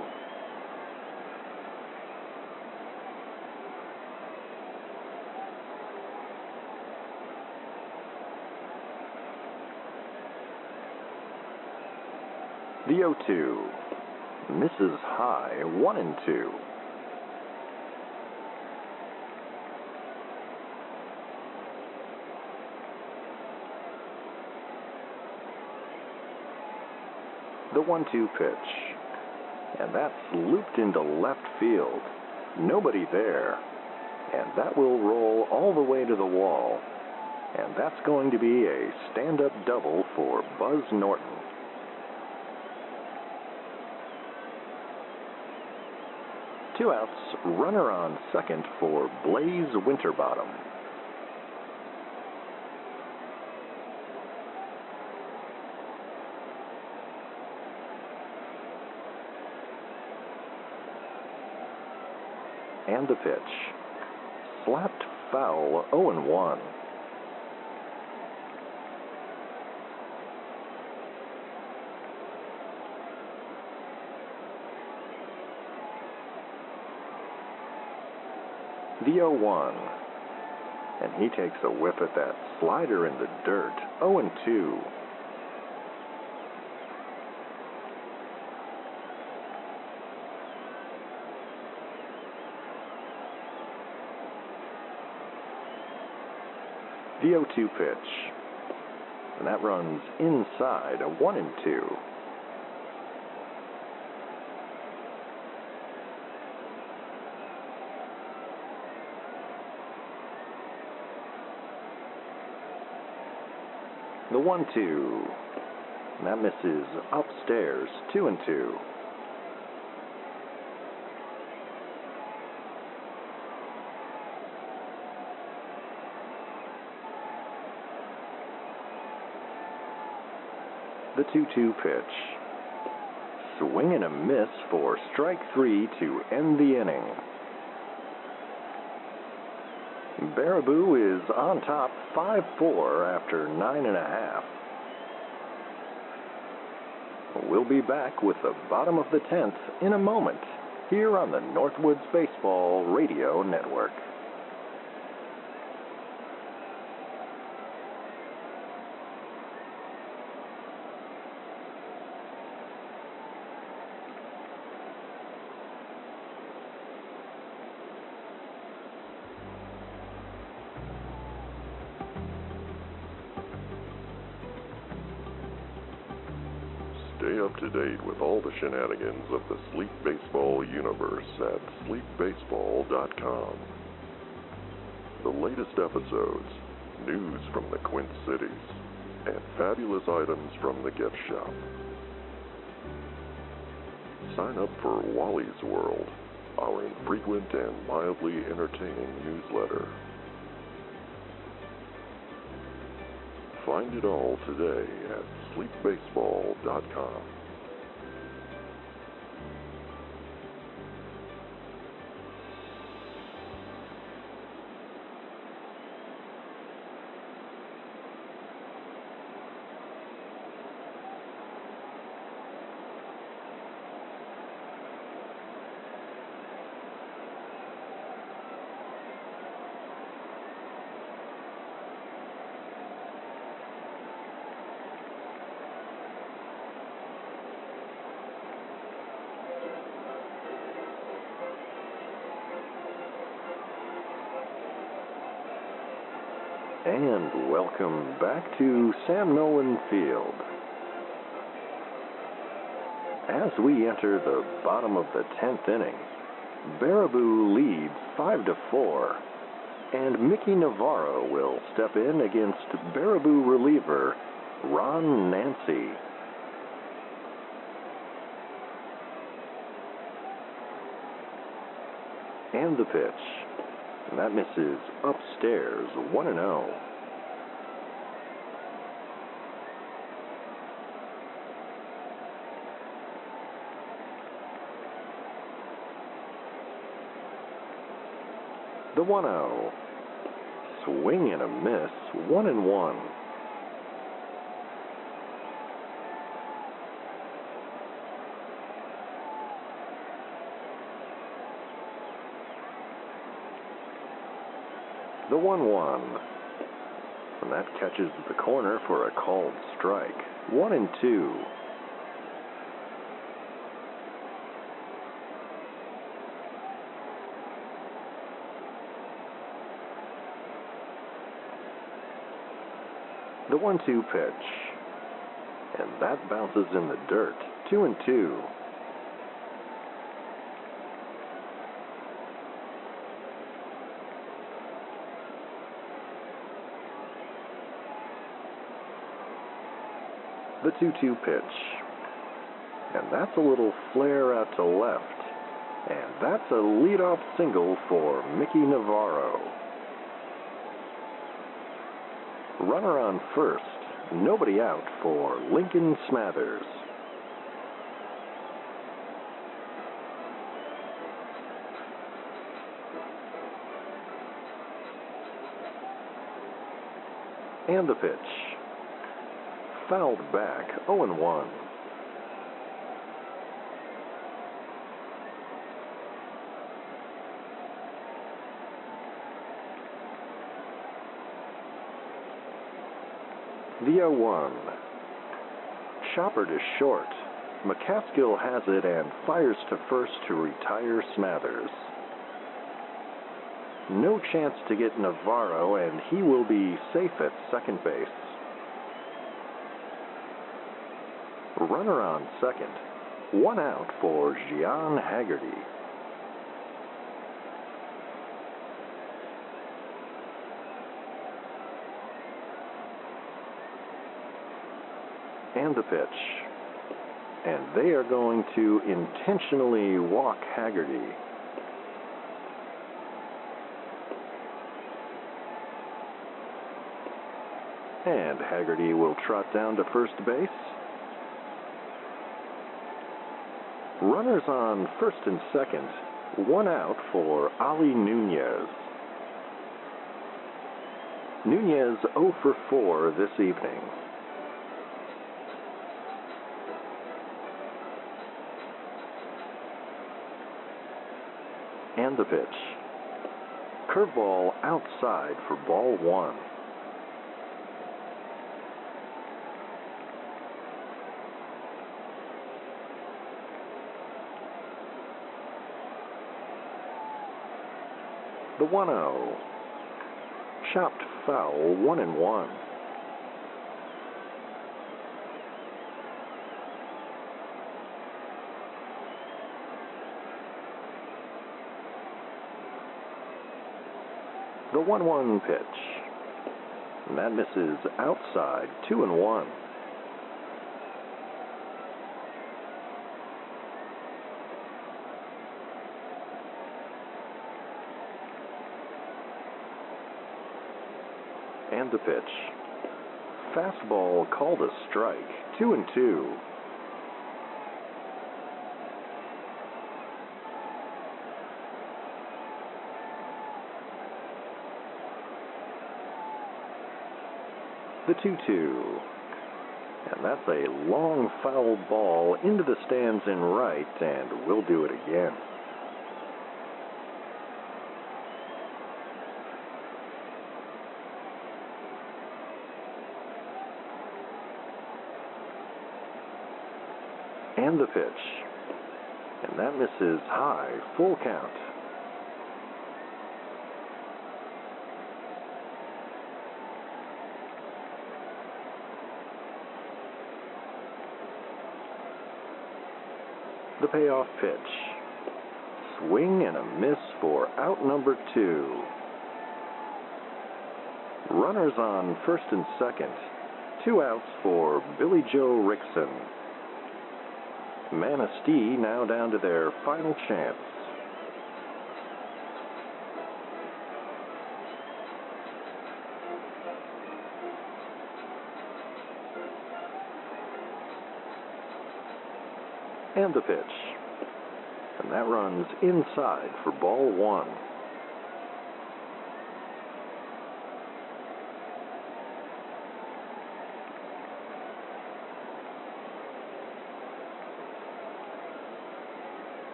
The 0-2. Misses high, 1-2. The 1-2 pitch. And that's looped into left field. Nobody there. And that will roll all the way to the wall. And that's going to be a stand-up double for Buzz Norton. Two outs, runner on second for Blaze Winterbottom. And the pitch. Slapped foul, 0-1. The 0-1. And he takes a whiff at that slider in the dirt, 0-2. The 0-2 pitch. And that runs inside, 1-2. The 1-2. And that misses upstairs, 2-2. The 2-2 pitch. Swing and a miss for strike 3 to end the inning. Baraboo is on top 5-4 after 9.5. We'll be back with the bottom of the 10th in a moment here on the Northwoods Baseball Radio Network.
Stay up to date with all the shenanigans of the Sleep Baseball universe at sleepbaseball.com. The latest episodes, news from the Quint Cities, and fabulous items from the gift shop. Sign up for Wally's World, our infrequent and mildly entertaining newsletter. Find it all today at sleepbaseball.com.
And welcome back to Sam Nolan Field. As we enter the bottom of the 10th inning, Baraboo leads 5-4, and Mickey Navarro will step in against Baraboo reliever Ron Nancy. And the pitch. And that misses upstairs, 1-0. The 1-0. Swing and a miss, 1-1. The 1-1. And that catches the corner for a called strike. 1-2. The 1-2 pitch. And that bounces in the dirt. 2-2. The 2-2 pitch. And that's a little flare out to left. And that's a leadoff single for Mickey Navarro. Runner on first. Nobody out for Lincoln Smathers. And the pitch. Fouled back, 0-1. The 0-1. Chopper to short. McCaskill has it and fires to first to retire Smathers. No chance to get Navarro, and he will be safe at second base. Runner on second. One out for Gian Haggerty. And the pitch. And they are going to intentionally walk Haggerty. And Haggerty will trot down to first base. Runners on first and second. One out for Ali Nunez. Nunez 0 for 4 this evening. And the pitch. Curveball outside for ball 1. The 1-0. Chopped foul, 1-1. The 1-1 pitch. And that misses outside, 2-1. And the pitch. Fastball called a strike, 2-2. The 2-2. And that's a long foul ball into the stands in right, and we'll do it again. And the pitch. And that misses high, full count. The payoff pitch. Swing and a miss for out number 2. Runners on first and second. 2 outs for Billy Joe Rickson. Manistee now down to their final chance. And the pitch. And that runs inside for ball 1.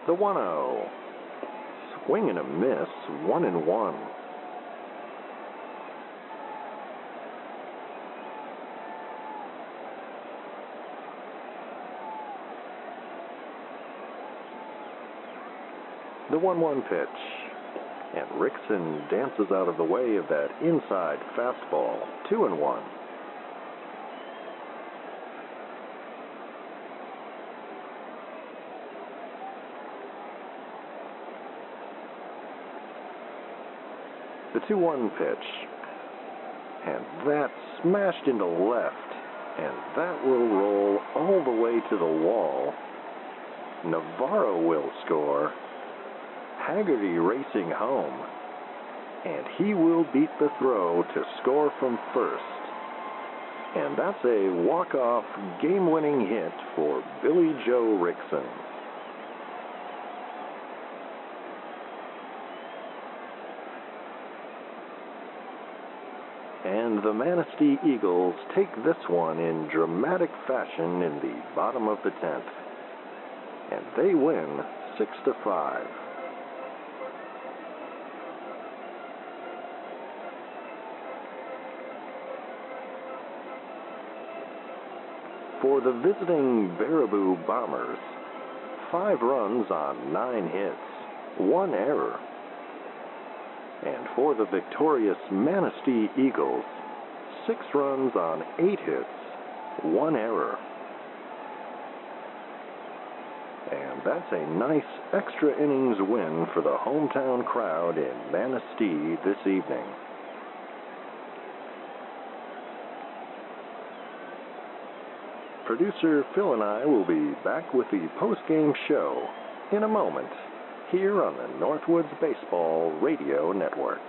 The 1-0. Swing and a miss, 1-1. The 1-1 pitch. And Rickson dances out of the way of that inside fastball, 2-1. The 2-1 pitch. And that smashed into left. And that will roll all the way to the wall. Navarro will score. Haggerty racing home. And he will beat the throw to score from first. And that's a walk-off game-winning hit for Billy Joe Rickson. And the Manistee Eagles take this one in dramatic fashion in the bottom of the 10th. And they win 6-5. For the visiting Baraboo Bombers, 5 runs on 9 hits, 1 error. And for the victorious Manistee Eagles, 6 runs on 8 hits, 1 error. And that's a nice extra innings win for the hometown crowd in Manistee this evening. Producer Phil and I will be back with the post-game show in a moment here on the Northwoods Baseball Radio Network.